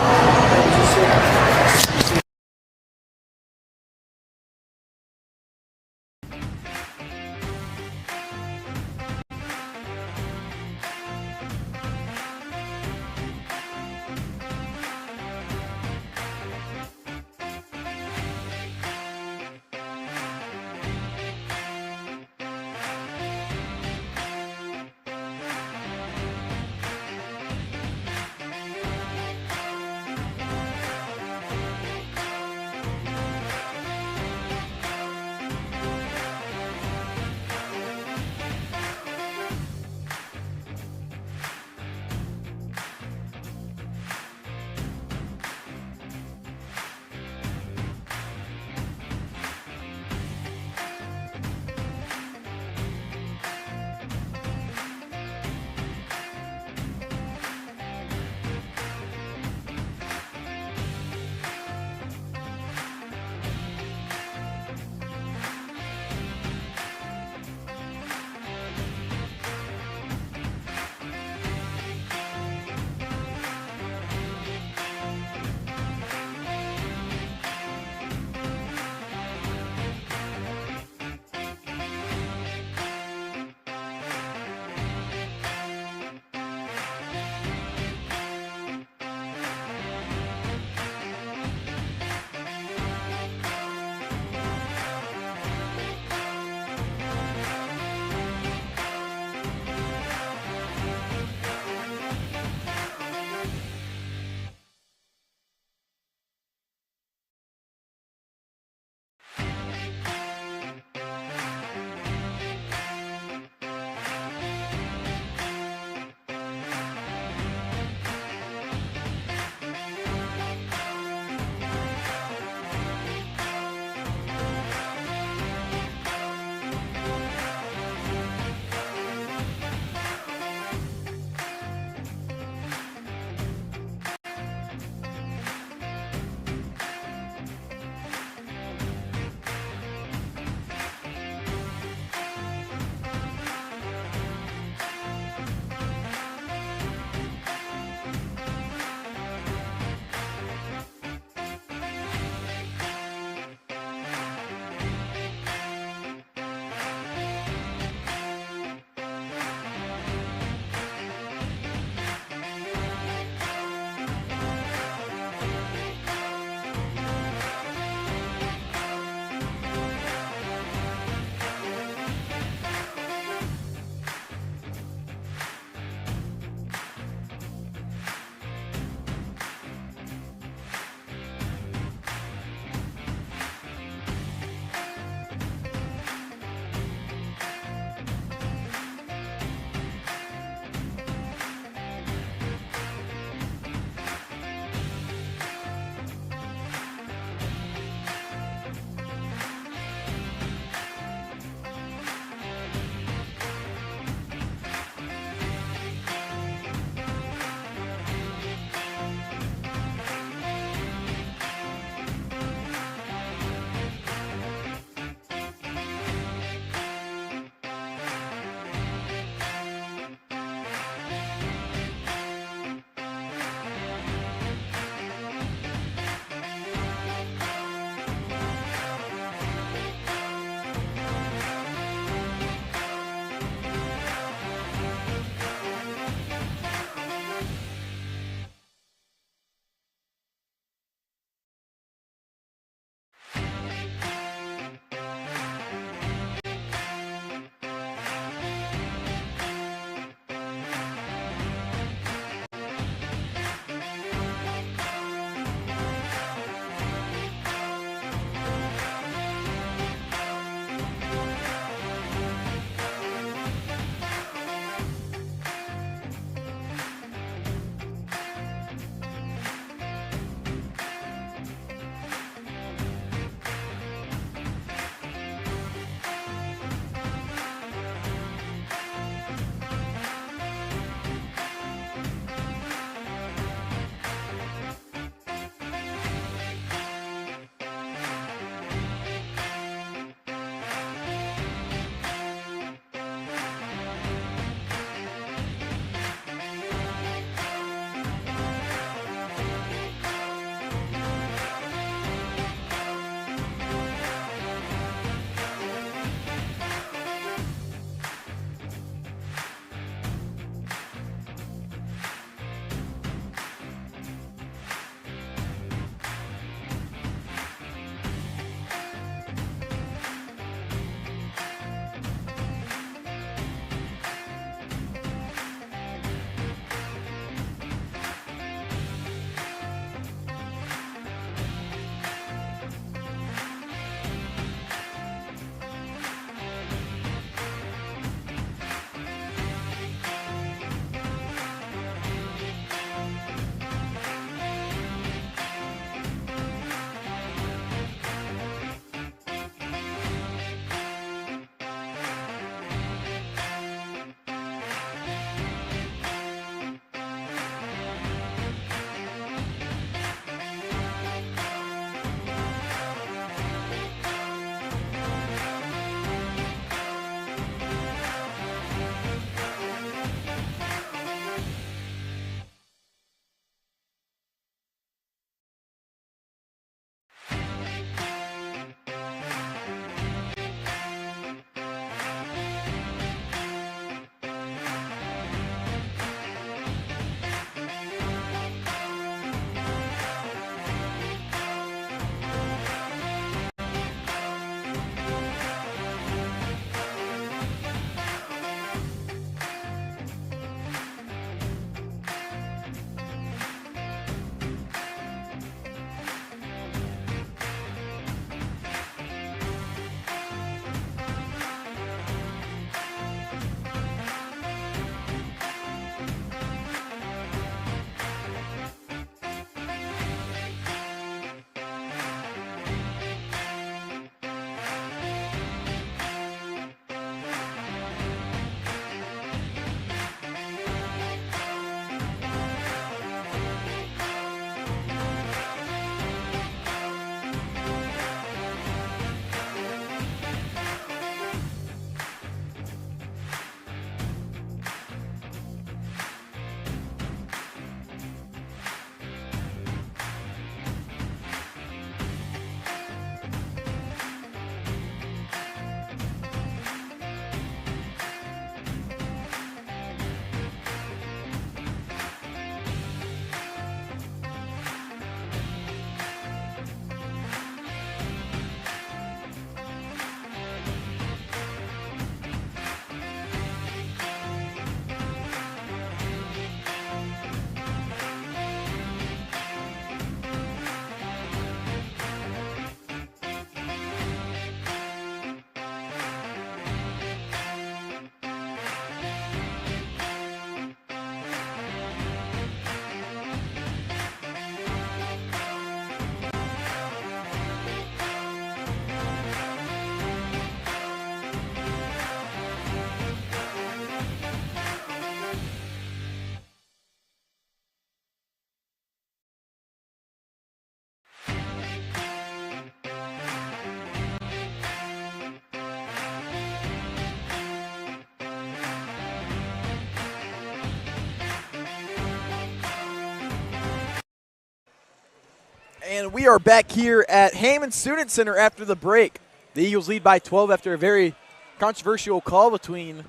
And we are back here at Heyman Student Center after the break. The Eagles lead by 12 after a very controversial call between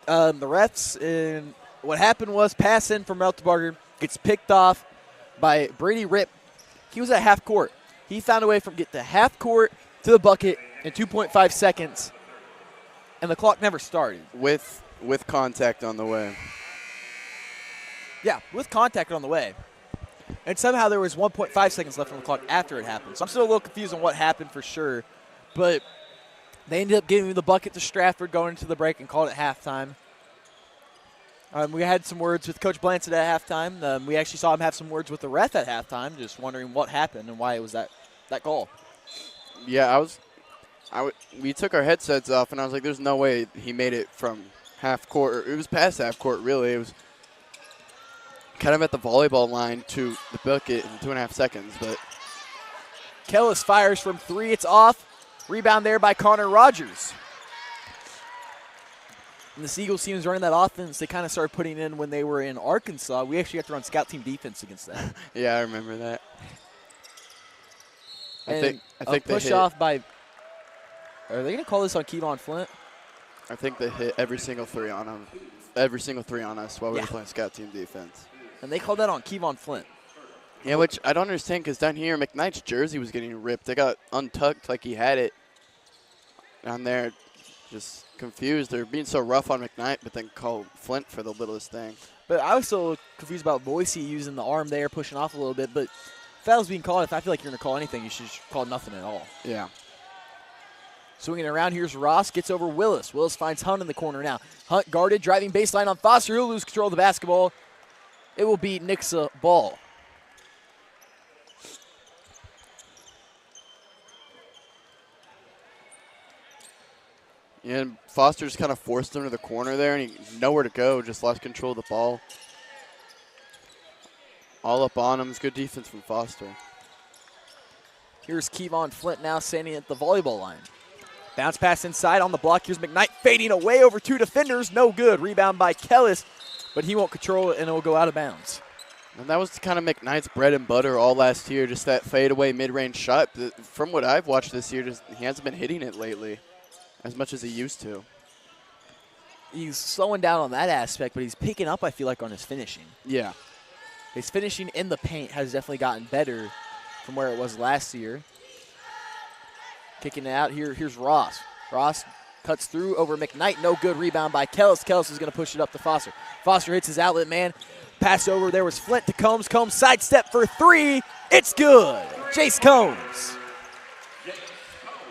the refs. And what happened was pass in from Meltebarger gets picked off by Brady Ripp. He was at half court. He found a way from get to half court to the bucket in 2.5 seconds, and the clock never started. With contact on the way. Yeah, with contact on the way. And somehow there was 1.5 seconds left on the clock after it happened. So I'm still a little confused on what happened for sure. But they ended up giving the bucket to Strafford going into the break and called it halftime. We had some words with Coach Blanchett at halftime. We actually saw him have some words with the ref at halftime, just wondering what happened and why it was that call. Yeah, we took our headsets off, and I was like, there's no way he made it from half court. It was past half court, really. It was kind of at the volleyball line to the bucket in 2.5 seconds. But Kellis fires from three. It's off. Rebound there by Connor Rogers. And the Eagles team is running that offense they kind of started putting in when they were in Arkansas. We actually have to run scout team defense against that. Yeah, I remember that. I think they push hit. off by. Are they going to call this on Kevon Flint? I think they hit every single three on him. Every single three on us while we were playing scout team defense. And they called that on Kevon Flint. Yeah, which I don't understand because down here McKnight's jersey was getting ripped. They got untucked like he had it. Down there, just confused. They're being so rough on McKnight, but then call Flint for the littlest thing. But I was so confused about Boise using the arm there, pushing off a little bit. But fouls being called, if I feel like you're going to call anything, you should call nothing at all. Yeah. Swinging around, here's Ross, gets over Willis. Willis finds Hunt in the corner now. Hunt guarded, driving baseline on Foster. He'll lose control of the basketball. It will be Nixa ball. And Foster just kind of forced him to the corner there, and he nowhere to go, just lost control of the ball. All up on him. It's good defense from Foster. Here's Kevon Flint now standing at the volleyball line. Bounce pass inside on the block. Here's McKnight fading away over two defenders. No good. Rebound by Kellis, but he won't control it, and it will go out of bounds. And that was kind of McKnight's bread and butter all last year, just that fadeaway mid-range shot. From what I've watched this year, he hasn't been hitting it lately as much as he used to. He's slowing down on that aspect, but he's picking up, I feel like, on his finishing. Yeah. His finishing in the paint has definitely gotten better from where it was last year. Kicking it out here. Here's Ross. Ross cuts through over McKnight. No good. Rebound by Kellis. Kellis is going to push it up to Foster. Foster hits his outlet man. Pass over. There was Flint to Combs. Combs sidestep for three. It's good. Jace Combs.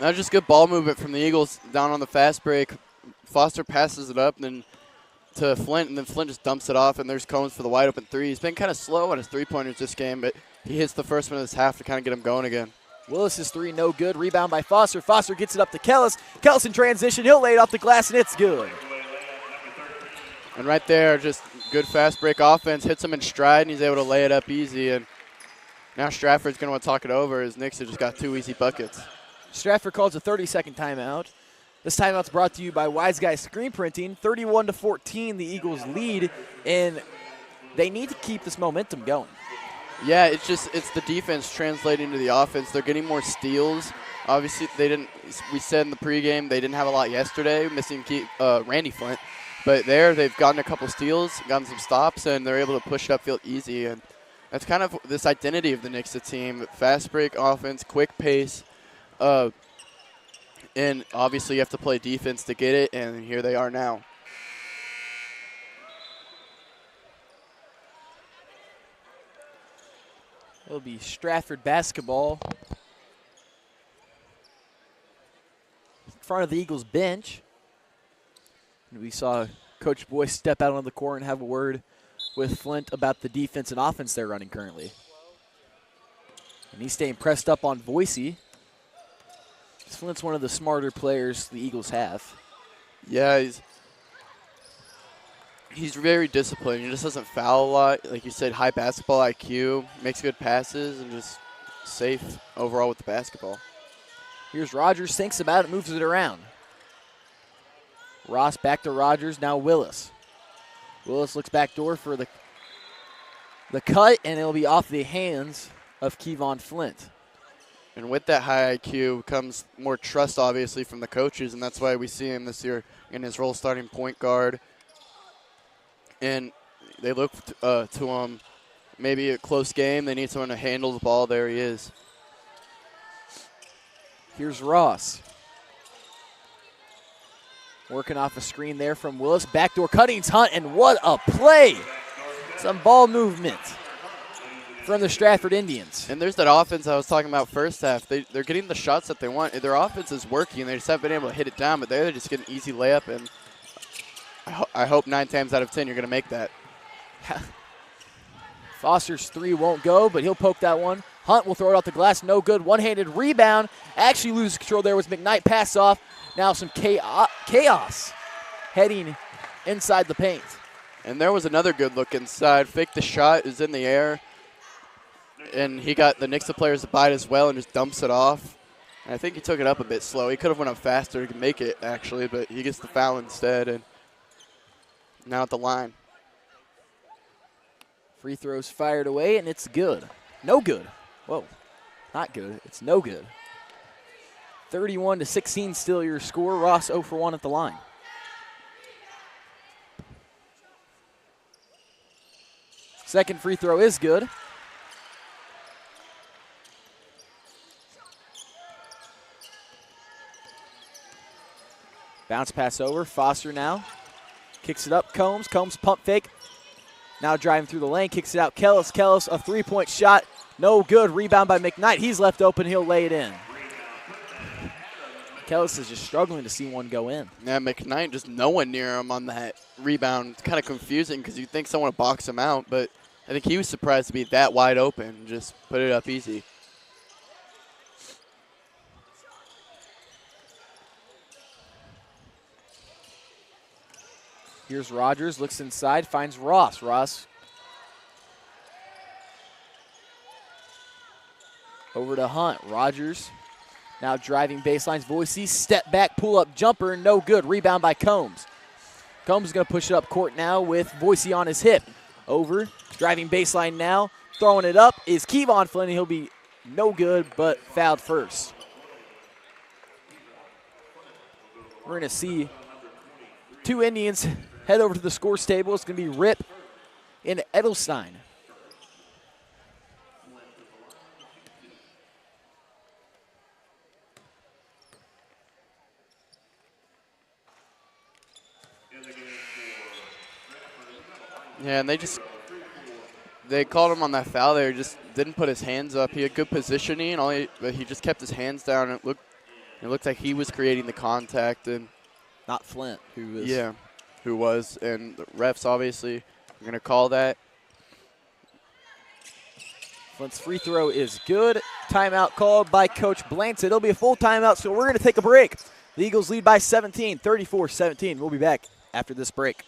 That was just good ball movement from the Eagles down on the fast break. Foster passes it up and then to Flint, and then Flint just dumps it off, and there's Combs for the wide open three. He's been kind of slow on his three-pointers this game, but he hits the first one of this half to kind of get him going again. Willis's three, no good. Rebound by Foster. Foster gets it up to Kellis. Kellis in transition. He'll lay it off the glass, and it's good. And right there, just good fast break offense. Hits him in stride, and he's able to lay it up easy. And now Strafford's going to want to talk it over as Nixa just got two easy buckets. Strafford calls a 30-second timeout. This timeout's brought to you by Wise Guy Screen Printing. 31-14, the Eagles lead, and they need to keep this momentum going. Yeah, it's the defense translating to the offense. They're getting more steals. Obviously, we said in the pregame they didn't have a lot yesterday, missing Randy Flint. But they've gotten a couple steals, gotten some stops, and they're able to push it upfield easy. And that's kind of this identity of the Nixa team. Fast break offense, quick pace. And obviously you have to play defense to get it, and here they are now. It'll be Strafford basketball. In front of the Eagles bench. And we saw Coach Boyce step out on the court and have a word with Flint about the defense and offense they're running currently. And he's staying pressed up on Boise. Flint's one of the smarter players the Eagles have. Yeah, he's very disciplined. He just doesn't foul a lot. Like you said, high basketball IQ, makes good passes, and just safe overall with the basketball. Here's Rogers, thinks about it, moves it around. Ross back to Rogers, now Willis. Willis looks back door for the cut, and it'll be off the hands of Kevon Flint. And with that high IQ comes more trust, obviously, from the coaches, and that's why we see him this year in his role starting point guard. And they look to him, maybe a close game. They need someone to handle the ball. There he is. Here's Ross. Working off a screen there from Willis. Backdoor cuttings, Hunt, and what a play. Some ball movement from the Strafford Indians. And there's that offense I was talking about first half. They're getting the shots that they want. Their offense is working. They just haven't been able to hit it down, but they're just getting an easy layup, and I hope 9 times out of 10 you're going to make that. Foster's three won't go, but he'll poke that one. Hunt will throw it off the glass. No good. One-handed rebound. Actually loses control there with McKnight. Pass off. Now some chaos heading inside the paint. And there was another good look inside. Faked the shot. Is in the air. And he got the Nixa players to bite as well and just dumps it off. And I think he took it up a bit slow. He could have went up faster to make it, actually, but he gets the foul instead. And now at the line. Free throws fired away, and it's good. No good. Whoa, not good. It's no good. 31-16 still your score. Ross 0 for 1 at the line. Second free throw is good. Bounce pass over. Foster now. Kicks it up. Combs. Combs pump fake. Now driving through the lane. Kicks it out. Kellis. Kellis, a three-point shot. No good. Rebound by McKnight. He's left open. He'll lay it in. Kellis is just struggling to see one go in. Yeah, McKnight just no one near him on that rebound. It's kind of confusing because you think someone would box him out, but I think he was surprised to be that wide open. Just put it up easy. Here's Rogers, looks inside, finds Ross. Ross over to Hunt. Rogers now driving baselines. Voice, step back, pull up jumper, no good. Rebound by Combs. Combs is going to push it up court now with Voice on his hip. Over, driving baseline now, throwing it up is Kevon Flynn. He'll be no good, but fouled first. We're going to see two Indians head over to the scores table. It's going to be Rip and Edelstein. Yeah, and they called him on that foul there. Just didn't put his hands up. He had good positioning, but he just kept his hands down. It looked like he was creating the contact, and not Flint, who was. Yeah, who was, and the refs obviously are going to call that. Flint's free throw is good. Timeout called by Coach Blanton. It'll be a full timeout, so we're going to take a break. The Eagles lead by 17, 34-17. We'll be back after this break.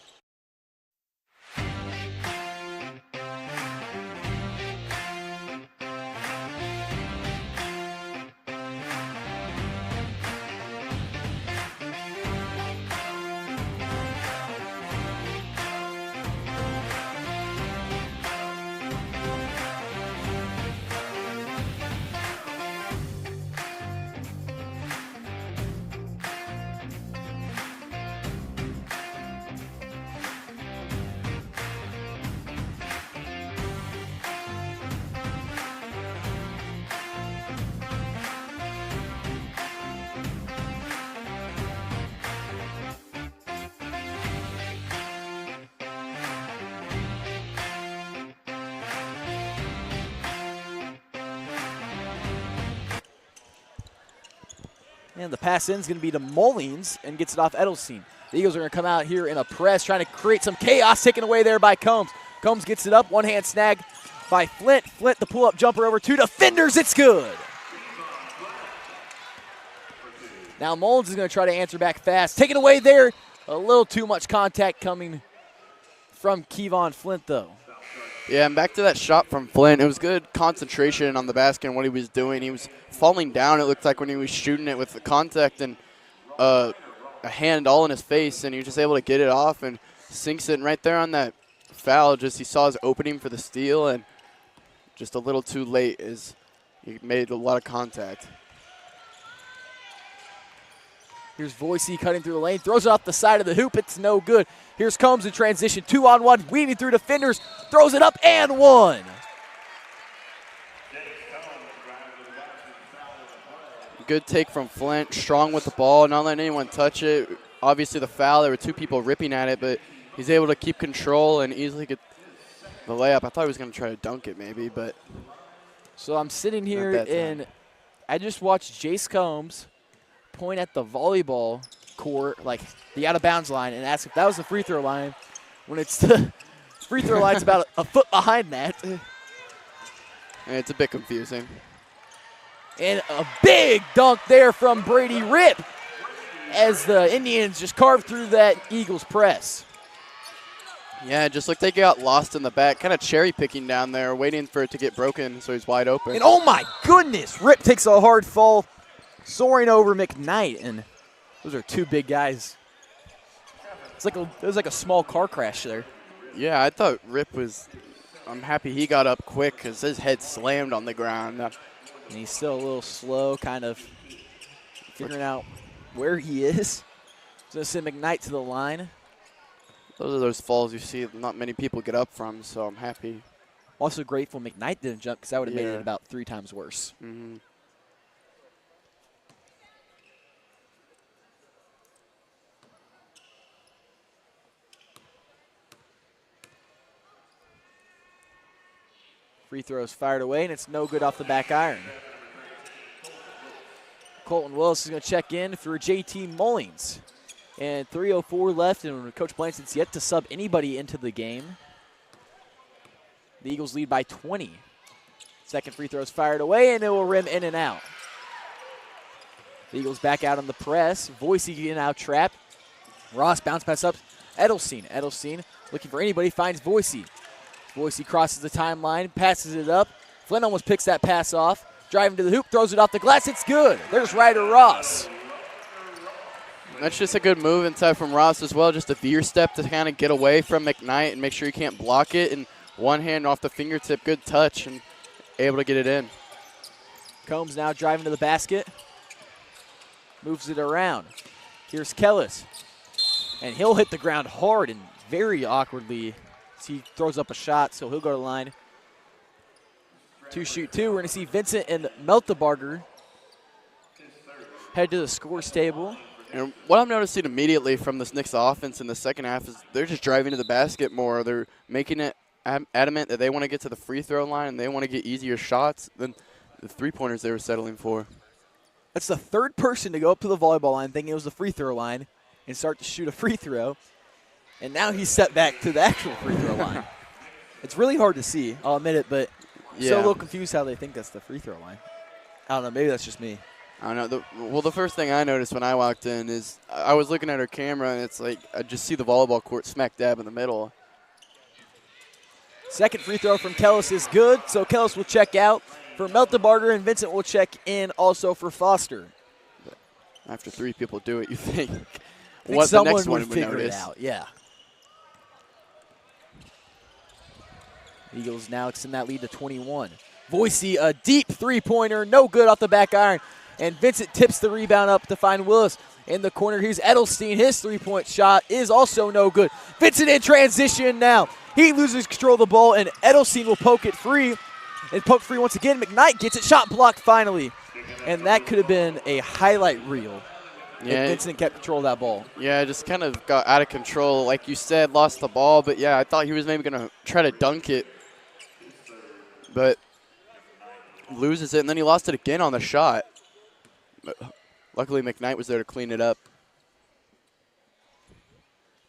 And the pass in is going to be to Mullings and gets it off Edelstein. The Eagles are going to come out here in a press, trying to create some chaos, taken away there by Combs. Combs gets it up, one-hand snag by Flint. Flint, the pull-up jumper over two defenders. It's good. Now Mullins is going to try to answer back fast. Taken away there. A little too much contact coming from Kevon Flint, though. Yeah, and back to that shot from Flint. It was good concentration on the basket and what he was doing. He was falling down, it looked like, when he was shooting it with the contact and a hand all in his face, and he was just able to get it off and sinks it right there on that foul. Just he saw his opening for the steal and just a little too late as he made a lot of contact. Here's Voicy cutting through the lane, throws it off the side of the hoop. It's no good. Here's Combs in transition, 2-on-1, weaving through defenders, throws it up and one. Good take from Flint, strong with the ball, not letting anyone touch it. Obviously the foul, there were two people ripping at it, but he's able to keep control and easily get the layup. I thought he was going to try to dunk it maybe, but. So I'm sitting here and I just watched Jace Combs point at the volleyball court, like the out of bounds line, and ask if that was the free throw line, when it's the free throw line's about a foot behind that. And it's a bit confusing. And a big dunk there from Brady Rip as the Indians just carved through that Eagles press. Yeah, it just looked like he got lost in the back, kind of cherry picking down there, waiting for it to get broken so he's wide open. And oh my goodness, Rip takes a hard fall, soaring over McKnight, and those are two big guys. It was like a small car crash there. Yeah, I thought Rip was, I'm happy he got up quick because his head slammed on the ground. And he's still a little slow, kind of figuring out where he is. He's going to send McKnight to the line. Those are those falls you see not many people get up from, so I'm happy. Also grateful McKnight didn't jump because that would have made it about 3 times worse. Mm-hmm. Free throws fired away, and it's no good off the back iron. Colton Willis is going to check in for JT Mullings. And 3:04 left, and Coach Blanson's yet to sub anybody into the game. The Eagles lead by 20. Second free throw is fired away, and it will rim in and out. The Eagles back out on the press. Voicy getting out trapped. Ross bounce pass up. Edelstein looking for anybody, finds Voicy. Voicy crosses the timeline, passes it up. Flynn almost picks that pass off. Driving to the hoop, throws it off the glass. It's good. There's Ryder Ross. That's just a good move inside from Ross as well. Just a veer step to kind of get away from McKnight and make sure he can't block it. And one hand off the fingertip, good touch, and able to get it in. Combs now driving to the basket. Moves it around. Here's Kellis. And he'll hit the ground hard and very awkwardly. He throws up a shot, so he'll go to the line. 2-shoot 2. We're going to see Vincent and Meltebarger head to the scores table. And what I'm noticing immediately from this Nixa offense in the second half is they're just driving to the basket more. They're making it adamant that they want to get to the free throw line and they want to get easier shots than the three-pointers they were settling for. That's the third person to go up to the volleyball line thinking it was the free throw line and start to shoot a free throw. And now he's set back to the actual free throw line. It's really hard to see, I'll admit it, but still a little confused how they think that's the free throw line. I don't know, maybe that's just me. I don't know. The first thing I noticed when I walked in is I was looking at her camera, and it's like I just see the volleyball court smack dab in the middle. Second free throw from Kellis is good, so Kellis will check out for Meltebarger, and Vincent will check in also for Foster. But after 3 people do it, you think what the next one would would figure notice. it out, yeah. Eagles now extend that lead to 21. Voicy, a deep three-pointer, no good off the back iron. And Vincent tips the rebound up to find Willis in the corner. Here's Edelstein. His three-point shot is also no good. Vincent in transition now. He loses control of the ball, and Edelstein will poke it free. And poke free once again. McKnight gets it. Shot blocked finally. And that could have been a highlight reel if Vincent kept control of that ball. Yeah, just kind of got out of control. Like you said, lost the ball. But, yeah, I thought he was maybe going to try to dunk it. But loses it, and then he lost it again on the shot. But luckily, McKnight was there to clean it up.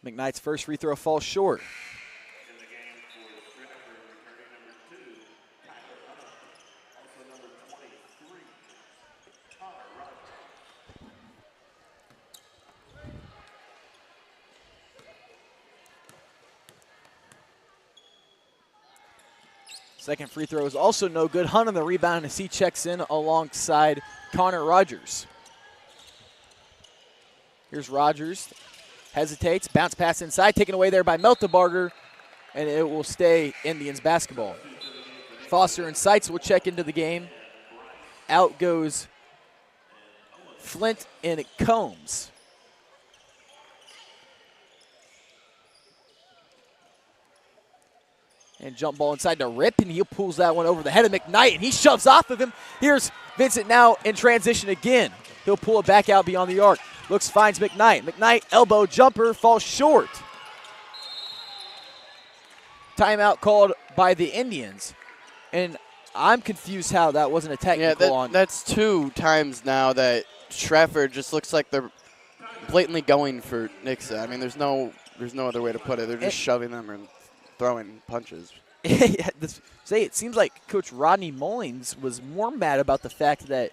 McKnight's first free throw falls short. Second free throw is also no good. Hunt on the rebound as he checks in alongside Connor Rogers. Here's Rogers. Hesitates. Bounce pass inside. Taken away there by Meltebarger. And it will stay Indians basketball. Foster and Seitz will check into the game. Out goes Flint and Combs. And jump ball inside to Rip, and he pulls that one over the head of McKnight, and he shoves off of him. Here's Vincent now in transition again. He'll pull it back out beyond the arc. Looks, finds McKnight. McKnight, elbow jumper, falls short. Timeout called by the Indians. And I'm confused how that wasn't a technical on. That's 2 times now that Strafford just looks like they're blatantly going for Nixa. I mean, there's no other way to put it. They're just shoving them and throwing punches. Yeah, it seems like Coach Rodney Mullins was more mad about the fact that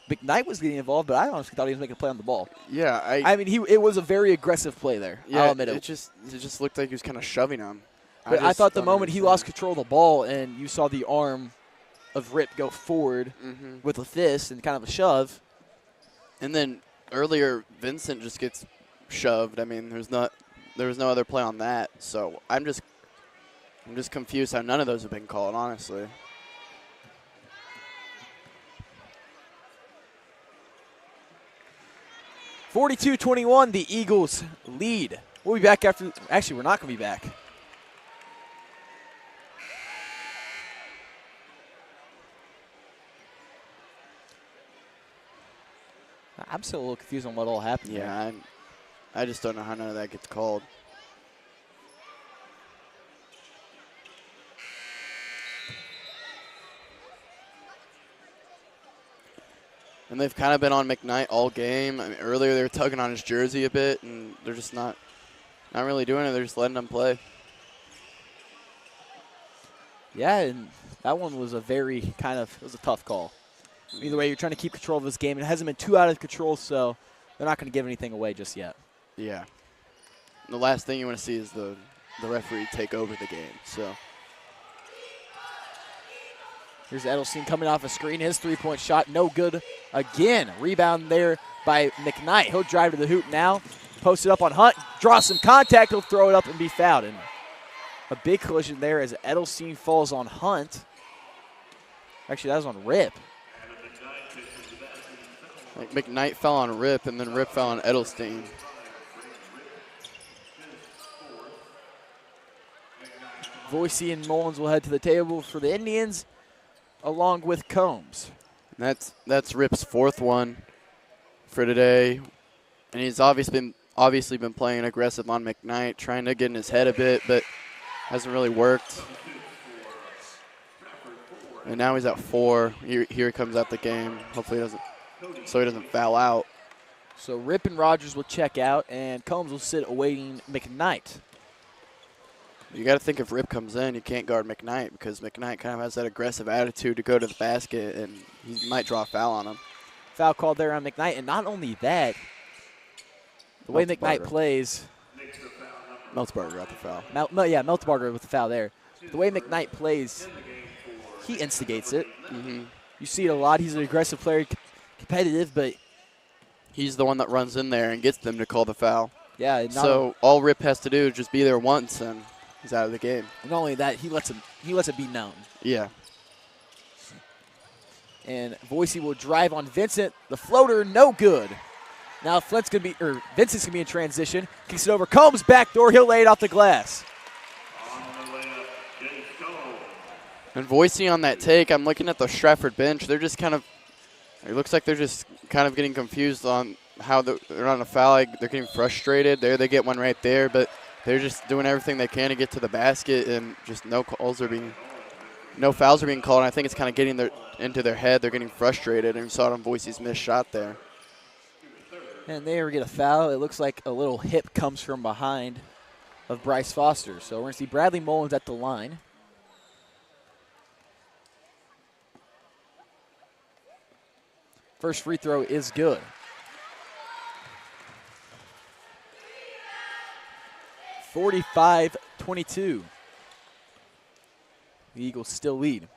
McKnight was getting involved, but I honestly thought he was making a play on the ball. Yeah, I mean, it was a very aggressive play there. Yeah, I'll admit it. It just looked like he was kind of shoving him. But I thought the moment he lost control of the ball and you saw the arm of Rip go forward with a fist and kind of a shove. And then earlier, Vincent just gets shoved. I mean, there was no other play on that. So I'm just confused how none of those have been called, honestly. (42-21), the Eagles lead. We'll be back after. Actually, we're not going to be back. I'm still a little confused on what all happened. Yeah, I just don't know how none of that gets called. And they've kind of been on McKnight all game. I mean, earlier they were tugging on his jersey a bit, and they're just not really doing it. They're just letting him play. Yeah, and that one was it was a tough call. Either way, you're trying to keep control of this game. It hasn't been too out of control, so they're not going to give anything away just yet. Yeah. And the last thing you want to see is the referee take over the game. So here's Edelstein coming off a screen. His three-point shot, no good again. Rebound there by McKnight. He'll drive to the hoop now. Post it up on Hunt. Draw some contact. He'll throw it up and be fouled. And a big collision there as Edelstein falls on Hunt. Actually, that was on Rip. like McKnight fell on Rip, and then Rip fell on Edelstein. Voice and Mullins will head to the table for the Indians, along with Combs. That's Rip's 4th one for today, and he's obviously been playing aggressive on McKnight, trying to get in his head a bit, but hasn't really worked. And now he's at 4. Here he comes out the game. Hopefully he doesn't foul out. So Rip and Rogers will check out, and Combs will sit awaiting McKnight. You got to think if Rip comes in, you can't guard McKnight because McKnight kind of has that aggressive attitude to go to the basket, and he might draw a foul on him. Foul called there on McKnight, and not only that, the way McKnight plays. Meltzberger got the foul. Meltzberger with the foul there. The way McKnight plays, he instigates it. Mm-hmm. You see it a lot. He's an aggressive player, competitive, but he's the one that runs in there and gets them to call the foul. Yeah. So all Rip has to do is just be there once, and he's out of the game. Not only that, he lets it be known. Yeah. And Voice will drive on Vincent. The floater, no good. Now Vincent's gonna be in transition. Kicks it over. Combs backdoor. He'll lay it off the glass. And Voice on that take, I'm looking at the Strafford bench. They're just kind of, it looks like they're just kind of getting confused on how they're on a foul. Like they're getting frustrated. They get one right there, but they're just doing everything they can to get to the basket, and just no fouls are being called. And I think it's kind of getting into their head. They're getting frustrated, and we saw it on Voice's missed shot there. And they ever get a foul, it looks like a little hip comes from behind of Bryce Foster. So we're going to see Bradley Mullins at the line. First free throw is good. (45-22). The Eagles still lead.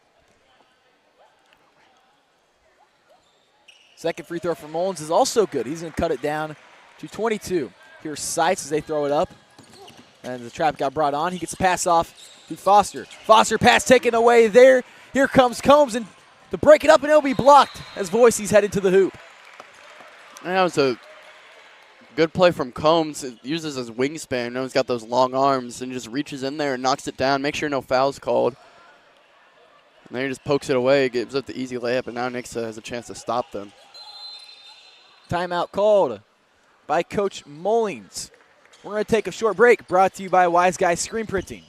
Second free throw for Mullins is also good. He's going to cut it down to 22. Here's Seitz as they throw it up. And the trap got brought on. He gets a pass off to Foster. Foster pass taken away there. Here comes Combs, and to break it up, and it'll be blocked as Voicy's headed to the hoop. And that was a good play from Combs. It uses his wingspan. You know, he's got those long arms and just reaches in there and knocks it down. Make sure no foul's called. And then he just pokes it away, gives up the easy layup, and now Nixa has a chance to stop them. Timeout called by Coach Mullings. We're going to take a short break, brought to you by Wise Guy Screen Printing.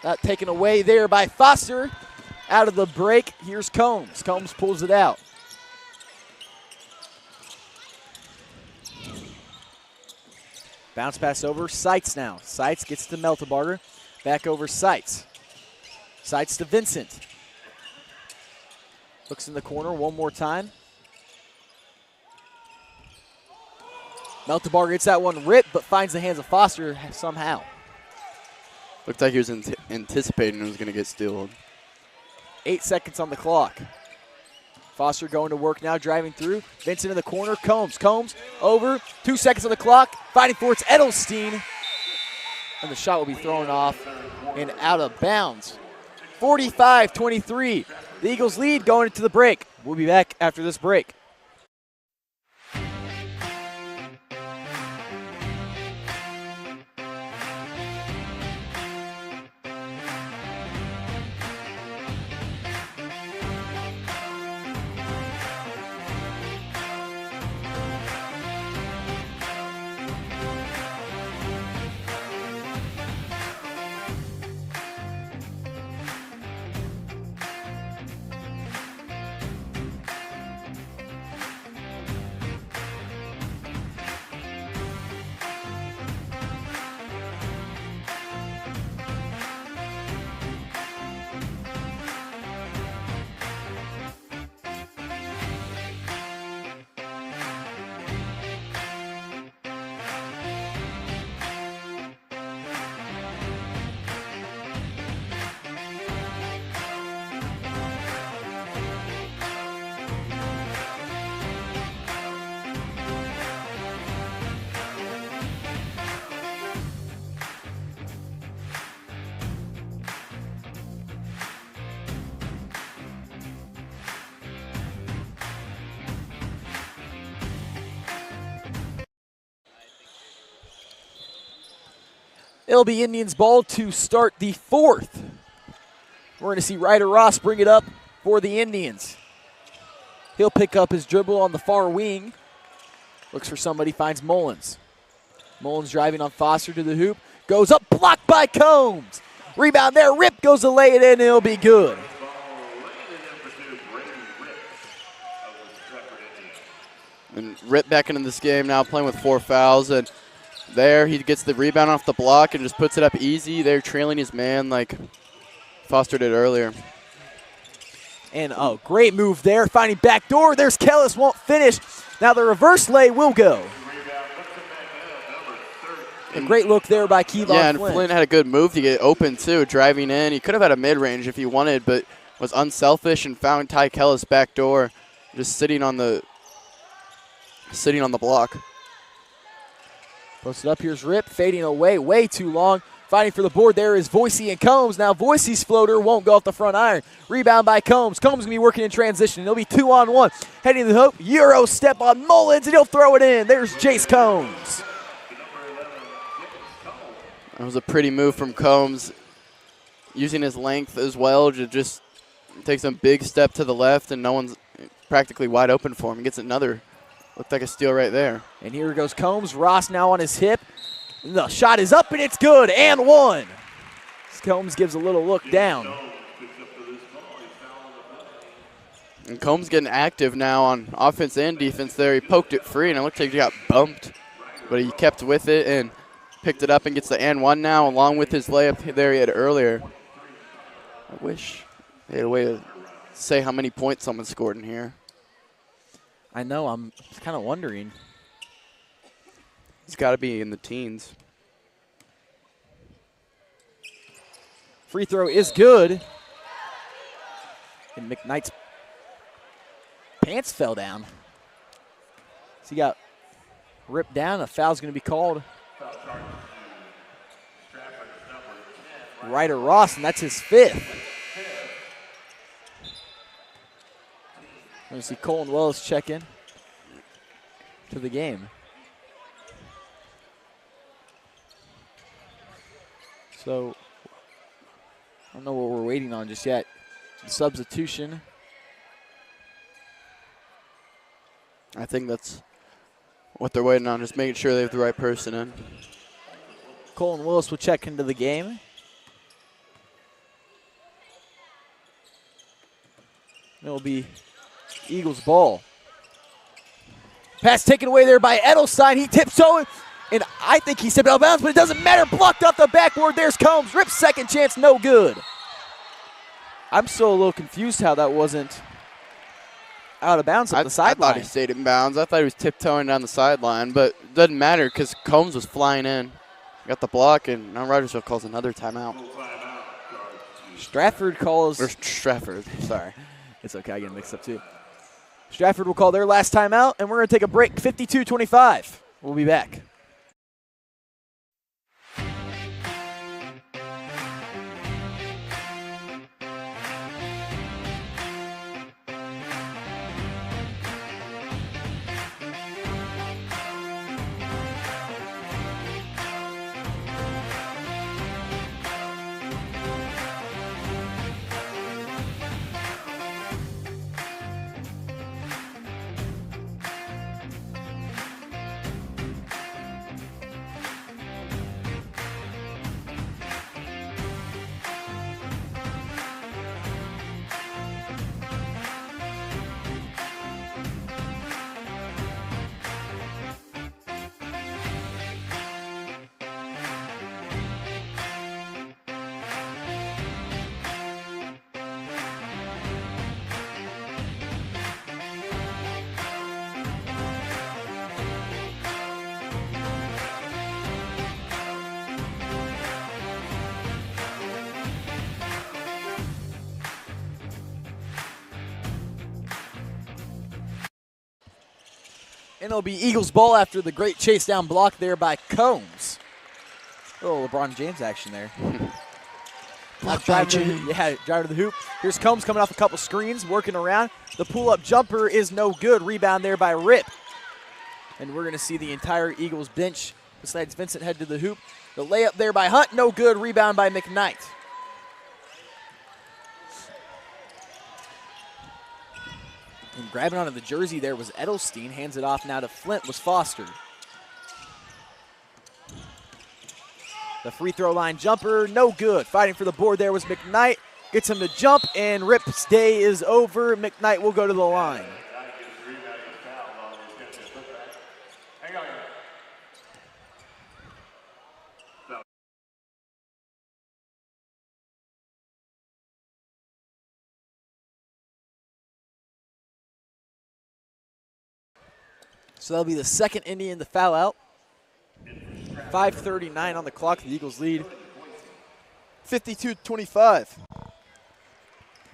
Not taken away there by Foster. Out of the break, here's Combs. Combs pulls it out. Bounce pass over, Seitz now. Seitz gets to Meltebarger. Back over Seitz. Seitz to Vincent. Looks in the corner one more time. Meltebarger gets that one ripped, but finds the hands of Foster somehow. Looked like he was anticipating it was going to get stealed. 8 seconds on the clock. Foster going to work now, driving through. Vincent in the corner. Combs over. 2 seconds on the clock. Fighting for it's Edelstein. And the shot will be thrown off and out of bounds. 45-23. The Eagles lead going into the break. We'll be back after this break. It'll be Indians ball to start the fourth. We're going to see Ryder Ross bring it up for the Indians. He'll pick up his dribble on the far wing. Looks for somebody, finds Mullins. Mullins driving on Foster to the hoop. Goes up, blocked by Combs. Rebound there, Rip goes to lay it in, and it'll be good. And Rip back into this game now, playing with 4 fouls. And there he gets the rebound off the block and just puts it up easy. They're trailing his man like Foster did earlier. And a great move there, finding back door. There's Kellis, won't finish. Now the reverse lay will go. A great look there by Keelan Flynn. Yeah, and Flynn had a good move to get open too, driving in. He could have had a mid-range if he wanted, but was unselfish and found Ty Kellis back door, just sitting on the block. Posted up, here's Rip, fading away, way too long. Fighting for the board there is Voicey and Combs. Now Voicey's floater won't go off the front iron. Rebound by Combs. Combs going to be working in transition. It'll be 2-on-1. Heading to the hoop. Euro step on Mullins, and he'll throw it in. There's Jace Combs. That was a pretty move from Combs, using his length as well to just take some big step to the left, and no one's practically wide open for him. He gets another, looked like a steal right there. And here goes Combs. Ross now on his hip. The shot is up, and it's good, and one. Combs gives a little look down. And Combs getting active now on offense and defense there. He poked it free, and it looked like he got bumped, but he kept with it and picked it up and gets the and one now, along with his layup there he had earlier. I wish they had a way to say how many points someone scored in here. I know, I'm kind of wondering. It's got to be in the teens. Free throw is good. And McKnight's pants fell down. So he got ripped down. A foul's going to be called. Ryder Ross, and that's his 5th. We're going to see Colin Wells check in to the game. So, I don't know what we're waiting on just yet. Substitution. I think that's what they're waiting on, just making sure they have the right person in. Colin Willis will check into the game. It'll be Eagles ball. Pass taken away there by Edelstein. He tips over, and I think he stepped out of bounds, but it doesn't matter. Blocked off the backboard. There's Combs. Rips second chance, no good. I'm still a little confused how that wasn't out of bounds at the sideline. I thought he stayed in bounds. I thought he was tiptoeing down the sideline, but it doesn't matter because Combs was flying in. Got the block, and now Rogersville calls another timeout. Strafford calls. Or Strafford. Sorry. It's okay. I get mixed up too. Strafford will call their last timeout, and we're going to take a break. 52-25. We'll be back. And it'll be Eagles ball after the great chase down block there by Combs. Oh, LeBron James action there. Driving to the hoop. Here's Combs coming off a couple screens, working around. The pull-up jumper is no good. Rebound there by Rip. And we're going to see the entire Eagles bench, besides Vincent, head to the hoop. The layup there by Hunt, no good. Rebound by McKnight. And grabbing onto the jersey there was Edelstein. Hands it off now to Flint was Foster. The free throw line jumper, no good. Fighting for the board there was McKnight. Gets him to jump, and Rip's day is over. McKnight will go to the line. So that'll be the second Indian to foul out. 5:39 on the clock. The Eagles lead 52-25.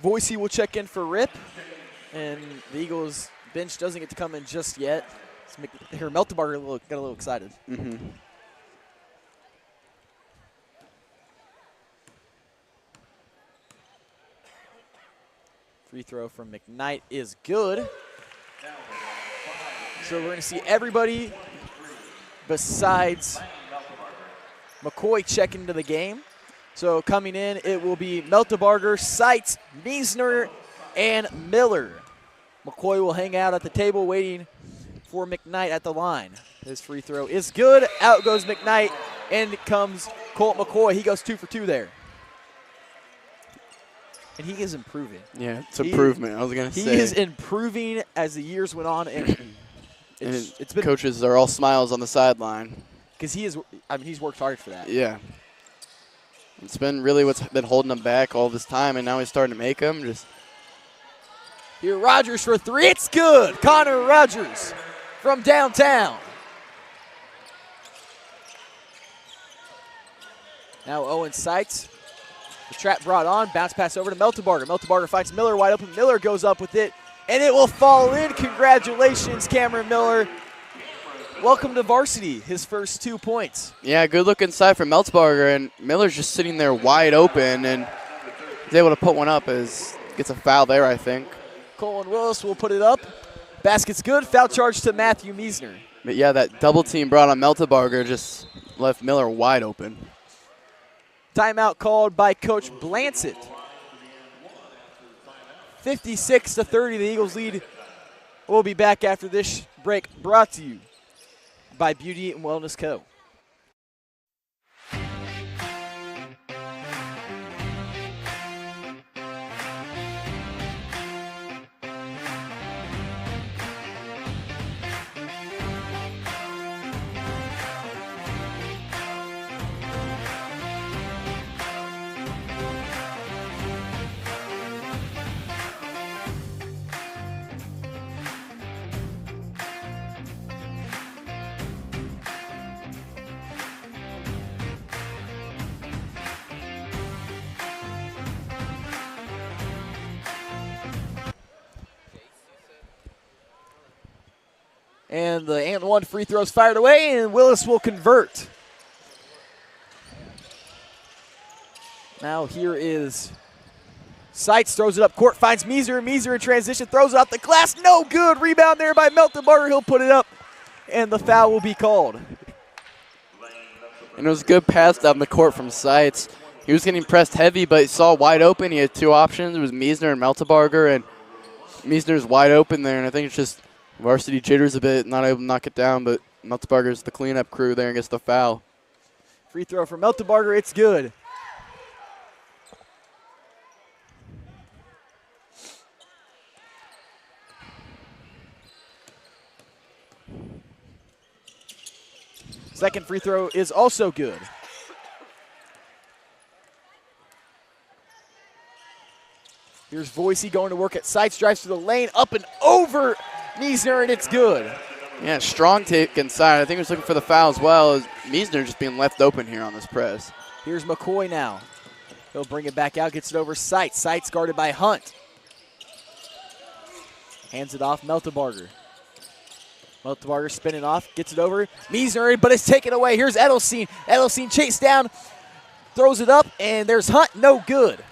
Voicey will check in for Rip, and the Eagles bench doesn't get to come in just yet. Here, Meltebar got a little excited. Free throw from McKnight is good. So we're going to see everybody besides McCoy check into the game. So coming in, it will be Meltebarger, Seitz, Miesner, and Miller. McCoy will hang out at the table waiting for McKnight at the line. His free throw is good. Out goes McKnight, and it comes Colt McCoy. He goes 2 for 2 there. And he is improving. Yeah, it's improvement. I was going to say. He is improving as the years went on, and it's been coaches are all smiles on the sideline. because he's worked hard for that. Yeah. It's been really what's been holding him back all this time, and now he's starting to make them. Just here, Rogers for 3. It's good. Connor Rogers from downtown. Now Owen Seitz. The trap brought on. Bounce pass over to Meltebarger. Meltebarger finds Miller wide open. Miller goes up with it, and it will fall in. Congratulations, Cameron Miller. Welcome to varsity, his first 2 points. yeah, good look inside for Meltzbarger, and Miller's just sitting there wide open, and he's able to put one up as gets a foul there, I think. Colin Willis will put it up. Basket's good. Foul charge to Matthew Miesner. But yeah, that double team brought on Meltebarger just left Miller wide open. Timeout called by Coach Blansett. 56-30, the Eagles lead. We'll be back after this break, brought to you by Beauty and Wellness Co. And the and one free throws fired away, and Willis will convert. Now here is Seitz, throws it up court, finds Miesner. Miesner in transition, throws it off the glass. No good. Rebound there by Meltebarger. He'll put it up, and the foul will be called. And it was a good pass down the court from Seitz. He was getting pressed heavy, but he saw wide open. He had 2 options. It was Miesner and Meltebarger, and Miesner's wide open there, and I think it's just varsity jitters a bit, not able to knock it down, but Meltebarger's the cleanup crew there and gets the foul. Free throw for Meltebarger. It's good. Second free throw is also good. Here's Voicey going to work at Seitz, drives to the lane, up and over Miesner, and it's good. Yeah, strong take inside. I think he was looking for the foul as well as Miesner just being left open here on this press. Here's McCoy now. He'll bring it back out, gets it over Seitz. Seitz guarded by Hunt. Hands it off Meltebarger. Meltebarger spinning off, gets it over. Miesner, but it's taken away. Here's Edelstein. Edelstein chased down, throws it up, and there's Hunt, no good.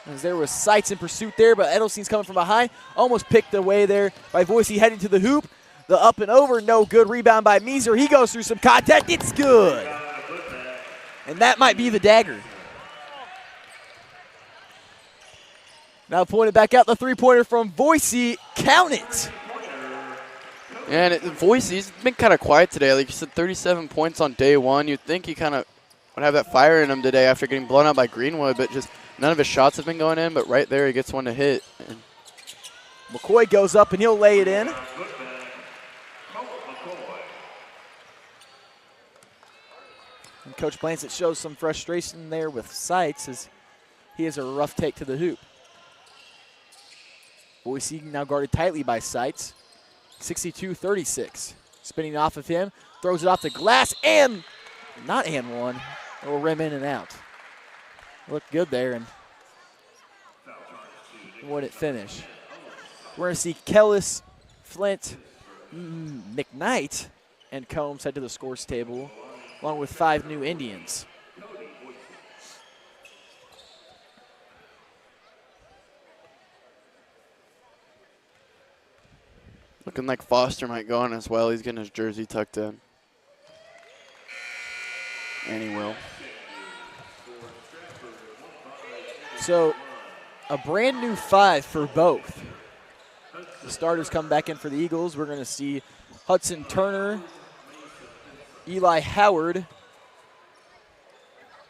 As there was Seitz in pursuit there, but Edelstein's coming from behind. Almost picked away there by Voicey, heading to the hoop. The up and over, no good. Rebound by Miesner. He goes through some contact. It's good. And that might be the dagger. Now pointed back out, the three-pointer from Voicey. Count it. And Voicey's been kind of quiet today. Like you said, 37 points on day one. You'd think he kind of would have that fire in him today after getting blown out by Greenwood, but just none of his shots have been going in, but right there he gets one to hit. And McCoy goes up and he'll lay it in. And Coach Blansett shows some frustration there with Seitz as he has a rough take to the hoop. Voicey now guarded tightly by Seitz. 62-36. Spinning off of him, throws it off the glass, and not and one. It will rim in and out. Looked good there, and wouldn't finish. We're going to see Kellis, Flint, McKnight, and Combs head to the scores table, along with 5 new Indians. Looking like Foster might go on as well. He's getting his jersey tucked in. And he will. So a brand new 5 for both. The starters come back in for the Eagles. We're going to see Hudson Turner, Eli Howard,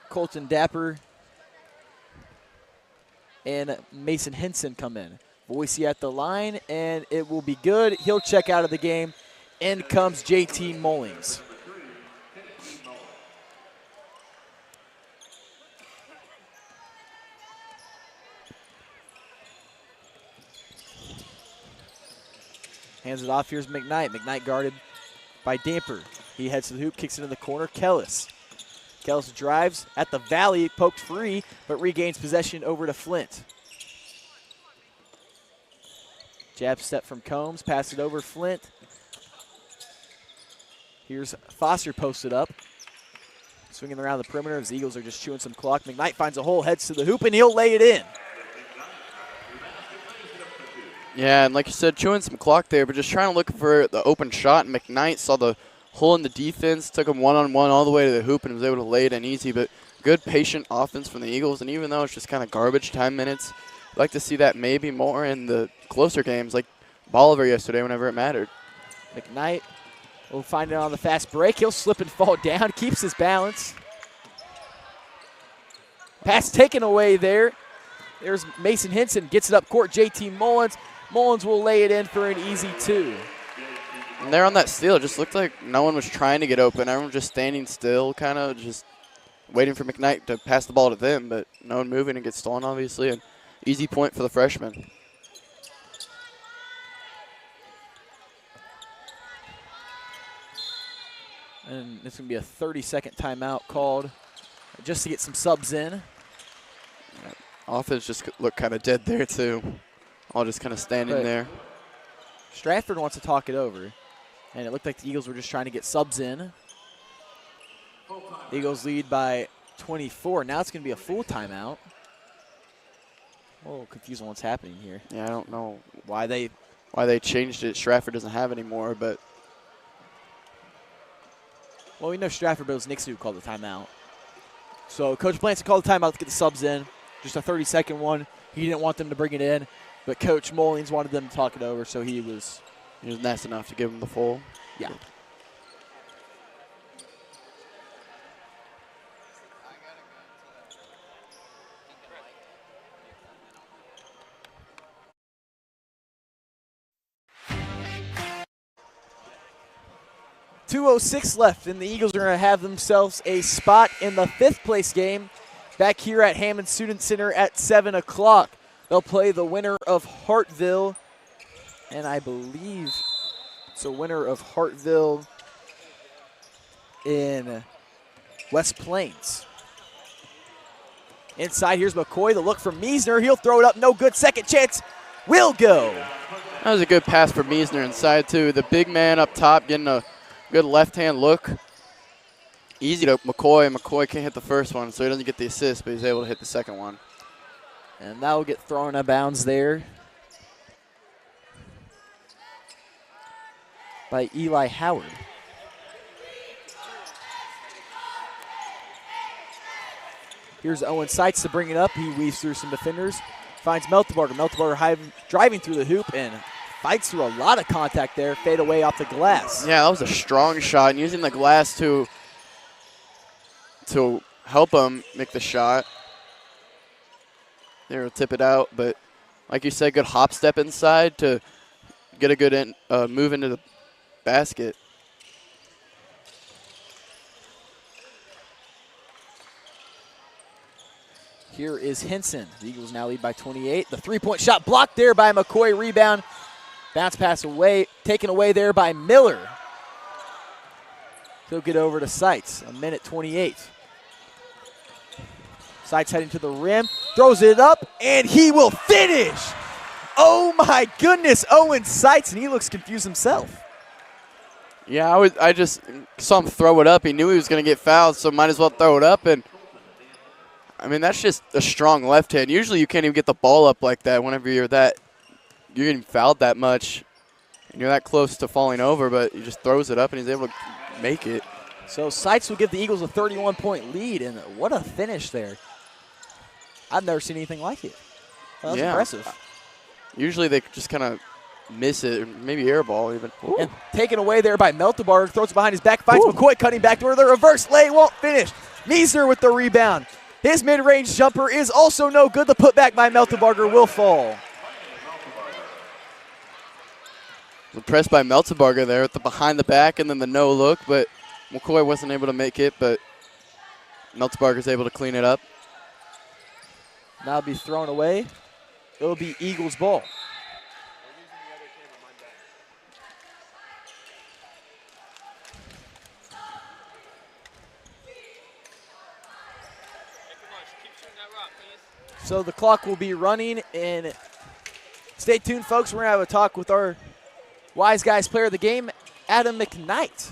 Colton Dapper, and Mason Henson come in. Boise at the line, and it will be good. He'll check out of the game. In comes JT Mullings. Hands it off. Here's McKnight. McKnight guarded by Damper. He heads to the hoop, kicks it in the corner. Kellis drives at the valley, poked free, but regains possession over to Flint. Jab step from Combs, pass it over Flint. Here's Foster posted up. Swinging around the perimeter. The Eagles are just chewing some clock. McKnight finds a hole, heads to the hoop, and he'll lay it in. Yeah, and like you said, chewing some clock there, but just trying to look for the open shot. And McKnight saw the hole in the defense, took him one-on-one all the way to the hoop, and was able to lay it in easy. But good, patient offense from the Eagles. And even though it's just kind of garbage time minutes, I'd like to see that maybe more in the closer games like Bolivar yesterday whenever it mattered. McKnight will find it on the fast break. He'll slip and fall down, keeps his balance. Pass taken away there. There's Mason Henson, gets it up court. JT Mullins. Mullins will lay it in for an easy 2. And there on that steal, it just looked like no one was trying to get open. Everyone was just standing still, kind of just waiting for McKnight to pass the ball to them, but no one moving and gets stolen, obviously. And easy point for the freshman. And it's going to be a 30-second timeout called just to get some subs in. Offense just looked kind of dead there, too. All just kind of standing there. Strafford wants to talk it over. And it looked like the Eagles were just trying to get subs in. The Eagles lead by 24. Now it's going to be a full timeout. I'm a little confused on what's happening here. Yeah, I don't know why they changed it. Strafford doesn't have anymore, but. Well, we know Strafford, but it was Nixa who called the timeout. So Coach Blancy called the timeout to get the subs in. Just a 30-second one. He didn't want them to bring it in, but Coach Mullings wanted them to talk it over, so he was nice enough to give him the full. Yeah. .206 left, and the Eagles are going to have themselves a spot in the 5th place game back here at Hammond Student Center at 7 o'clock. They'll play the winner of Hartville, and I believe it's a winner of Hartville in West Plains. Inside, here's McCoy. The look from Meisner. He'll throw it up. No good. Second chance will go. That was a good pass for Meisner inside, too. The big man up top getting a good left-hand look. Easy to McCoy. McCoy can't hit the first one, so he doesn't get the assist, but he's able to hit the second one. And that will get thrown out of bounds there by Eli Howard. Here's Owen Seitz to bring it up. He weaves through some defenders. Finds Meltebarger. Meltebarger driving through the hoop and fights through a lot of contact there. Fade away off the glass. Yeah, that was a strong shot. And using the glass to help him make the shot. There, will tip it out. But like you said, good hop step inside to get a good move into the basket. Here is Henson. The Eagles now lead by 28. The three-point shot blocked there by McCoy. Rebound. Bounce pass away. Taken away there by Miller. He'll get over to Seitz. A minute 28. Seitz heading to the rim. Throws it up, and he will finish. Oh, my goodness. Owen Seitz, and he looks confused himself. Yeah, I just saw him throw it up. He knew he was going to get fouled, so might as well throw it up. And I mean, that's just a strong left hand. Usually you can't even get the ball up like that whenever you're getting fouled that much. And you're that close to falling over, but he just throws it up and he's able to make it. So Seitz will give the Eagles a 31-point lead, and what a finish there. I've never seen anything like it. That was impressive. Usually they just kind of miss it, or maybe airball even. Ooh. And taken away there by Meltebar, throws it behind his back, finds McCoy cutting back door. The reverse lay won't finish. Meisner with the rebound. His mid-range jumper is also no good. The putback by Meltebarger will fall. Impressed by Meltebarger there with the behind the back and then the no look, but McCoy wasn't able to make it, but Meltebarger's able to clean it up. Now it'll be thrown away. It'll be Eagles ball. So the clock will be running, and stay tuned, folks. We're going to have a talk with our Wise Guys player of the game, Adam McKnight.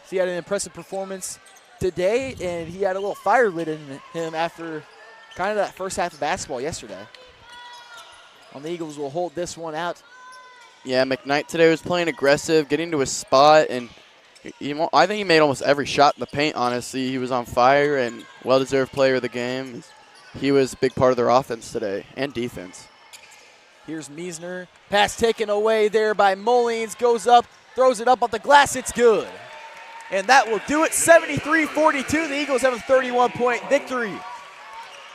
He had an impressive performance today, and he had a little fire lit in him after kind of that first half of basketball yesterday. And the Eagles will hold this one out. Yeah, McKnight today was playing aggressive, getting to his spot, and I think he made almost every shot in the paint, honestly. He was on fire and well-deserved player of the game. He was a big part of their offense today and defense. Here's Meisner. Pass taken away there by Mullins. Goes up, throws it up on the glass. It's good. And that will do it. 73-42. The Eagles have a 31-point victory.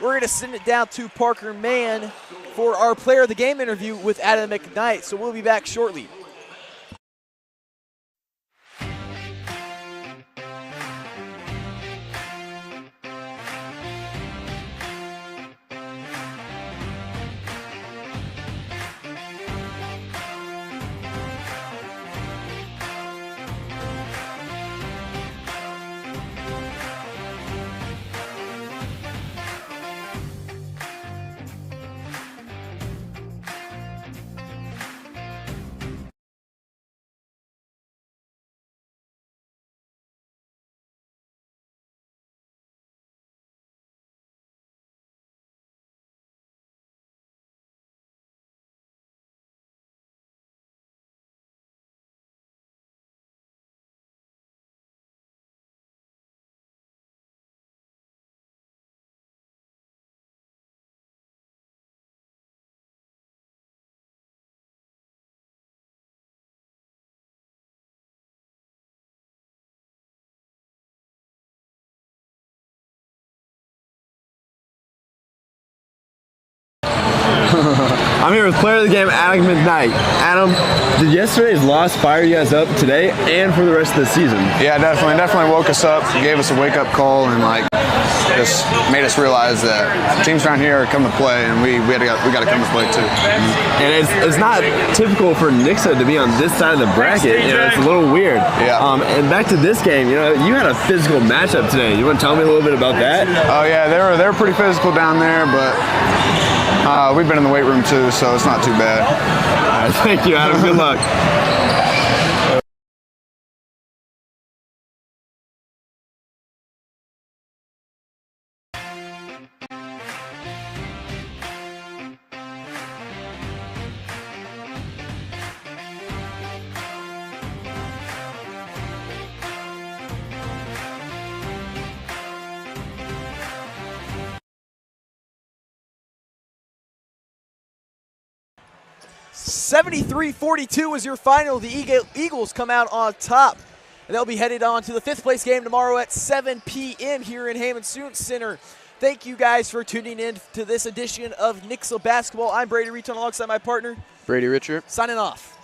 We're going to send it down to Parker Mann for our player of the game interview with Adam McKnight. So we'll be back shortly. I'm here with player of the game, Adam McKnight. Adam, did yesterday's loss fire you guys up today and for the rest of the season? Yeah, definitely woke us up, gave us a wake-up call, and just made us realize that teams around here are coming to play, and we got to come to play too. And it's not typical for Nixa to be on this side of the bracket. It's a little weird. Yeah. And back to this game, you had a physical matchup today. You want to tell me a little bit about that? Oh yeah, they were pretty physical down there, but we've been in the weight room too, so it's not too bad. All right, thank you, Adam. Good luck. 73-42 is your final. The Eagles come out on top. And they'll be headed on to the fifth place game tomorrow at 7 p.m. here in Hammond Student Center. Thank you guys for tuning in to this edition of Nixa Basketball. I'm Brady Reaton alongside my partner, Brady Richard. Signing off.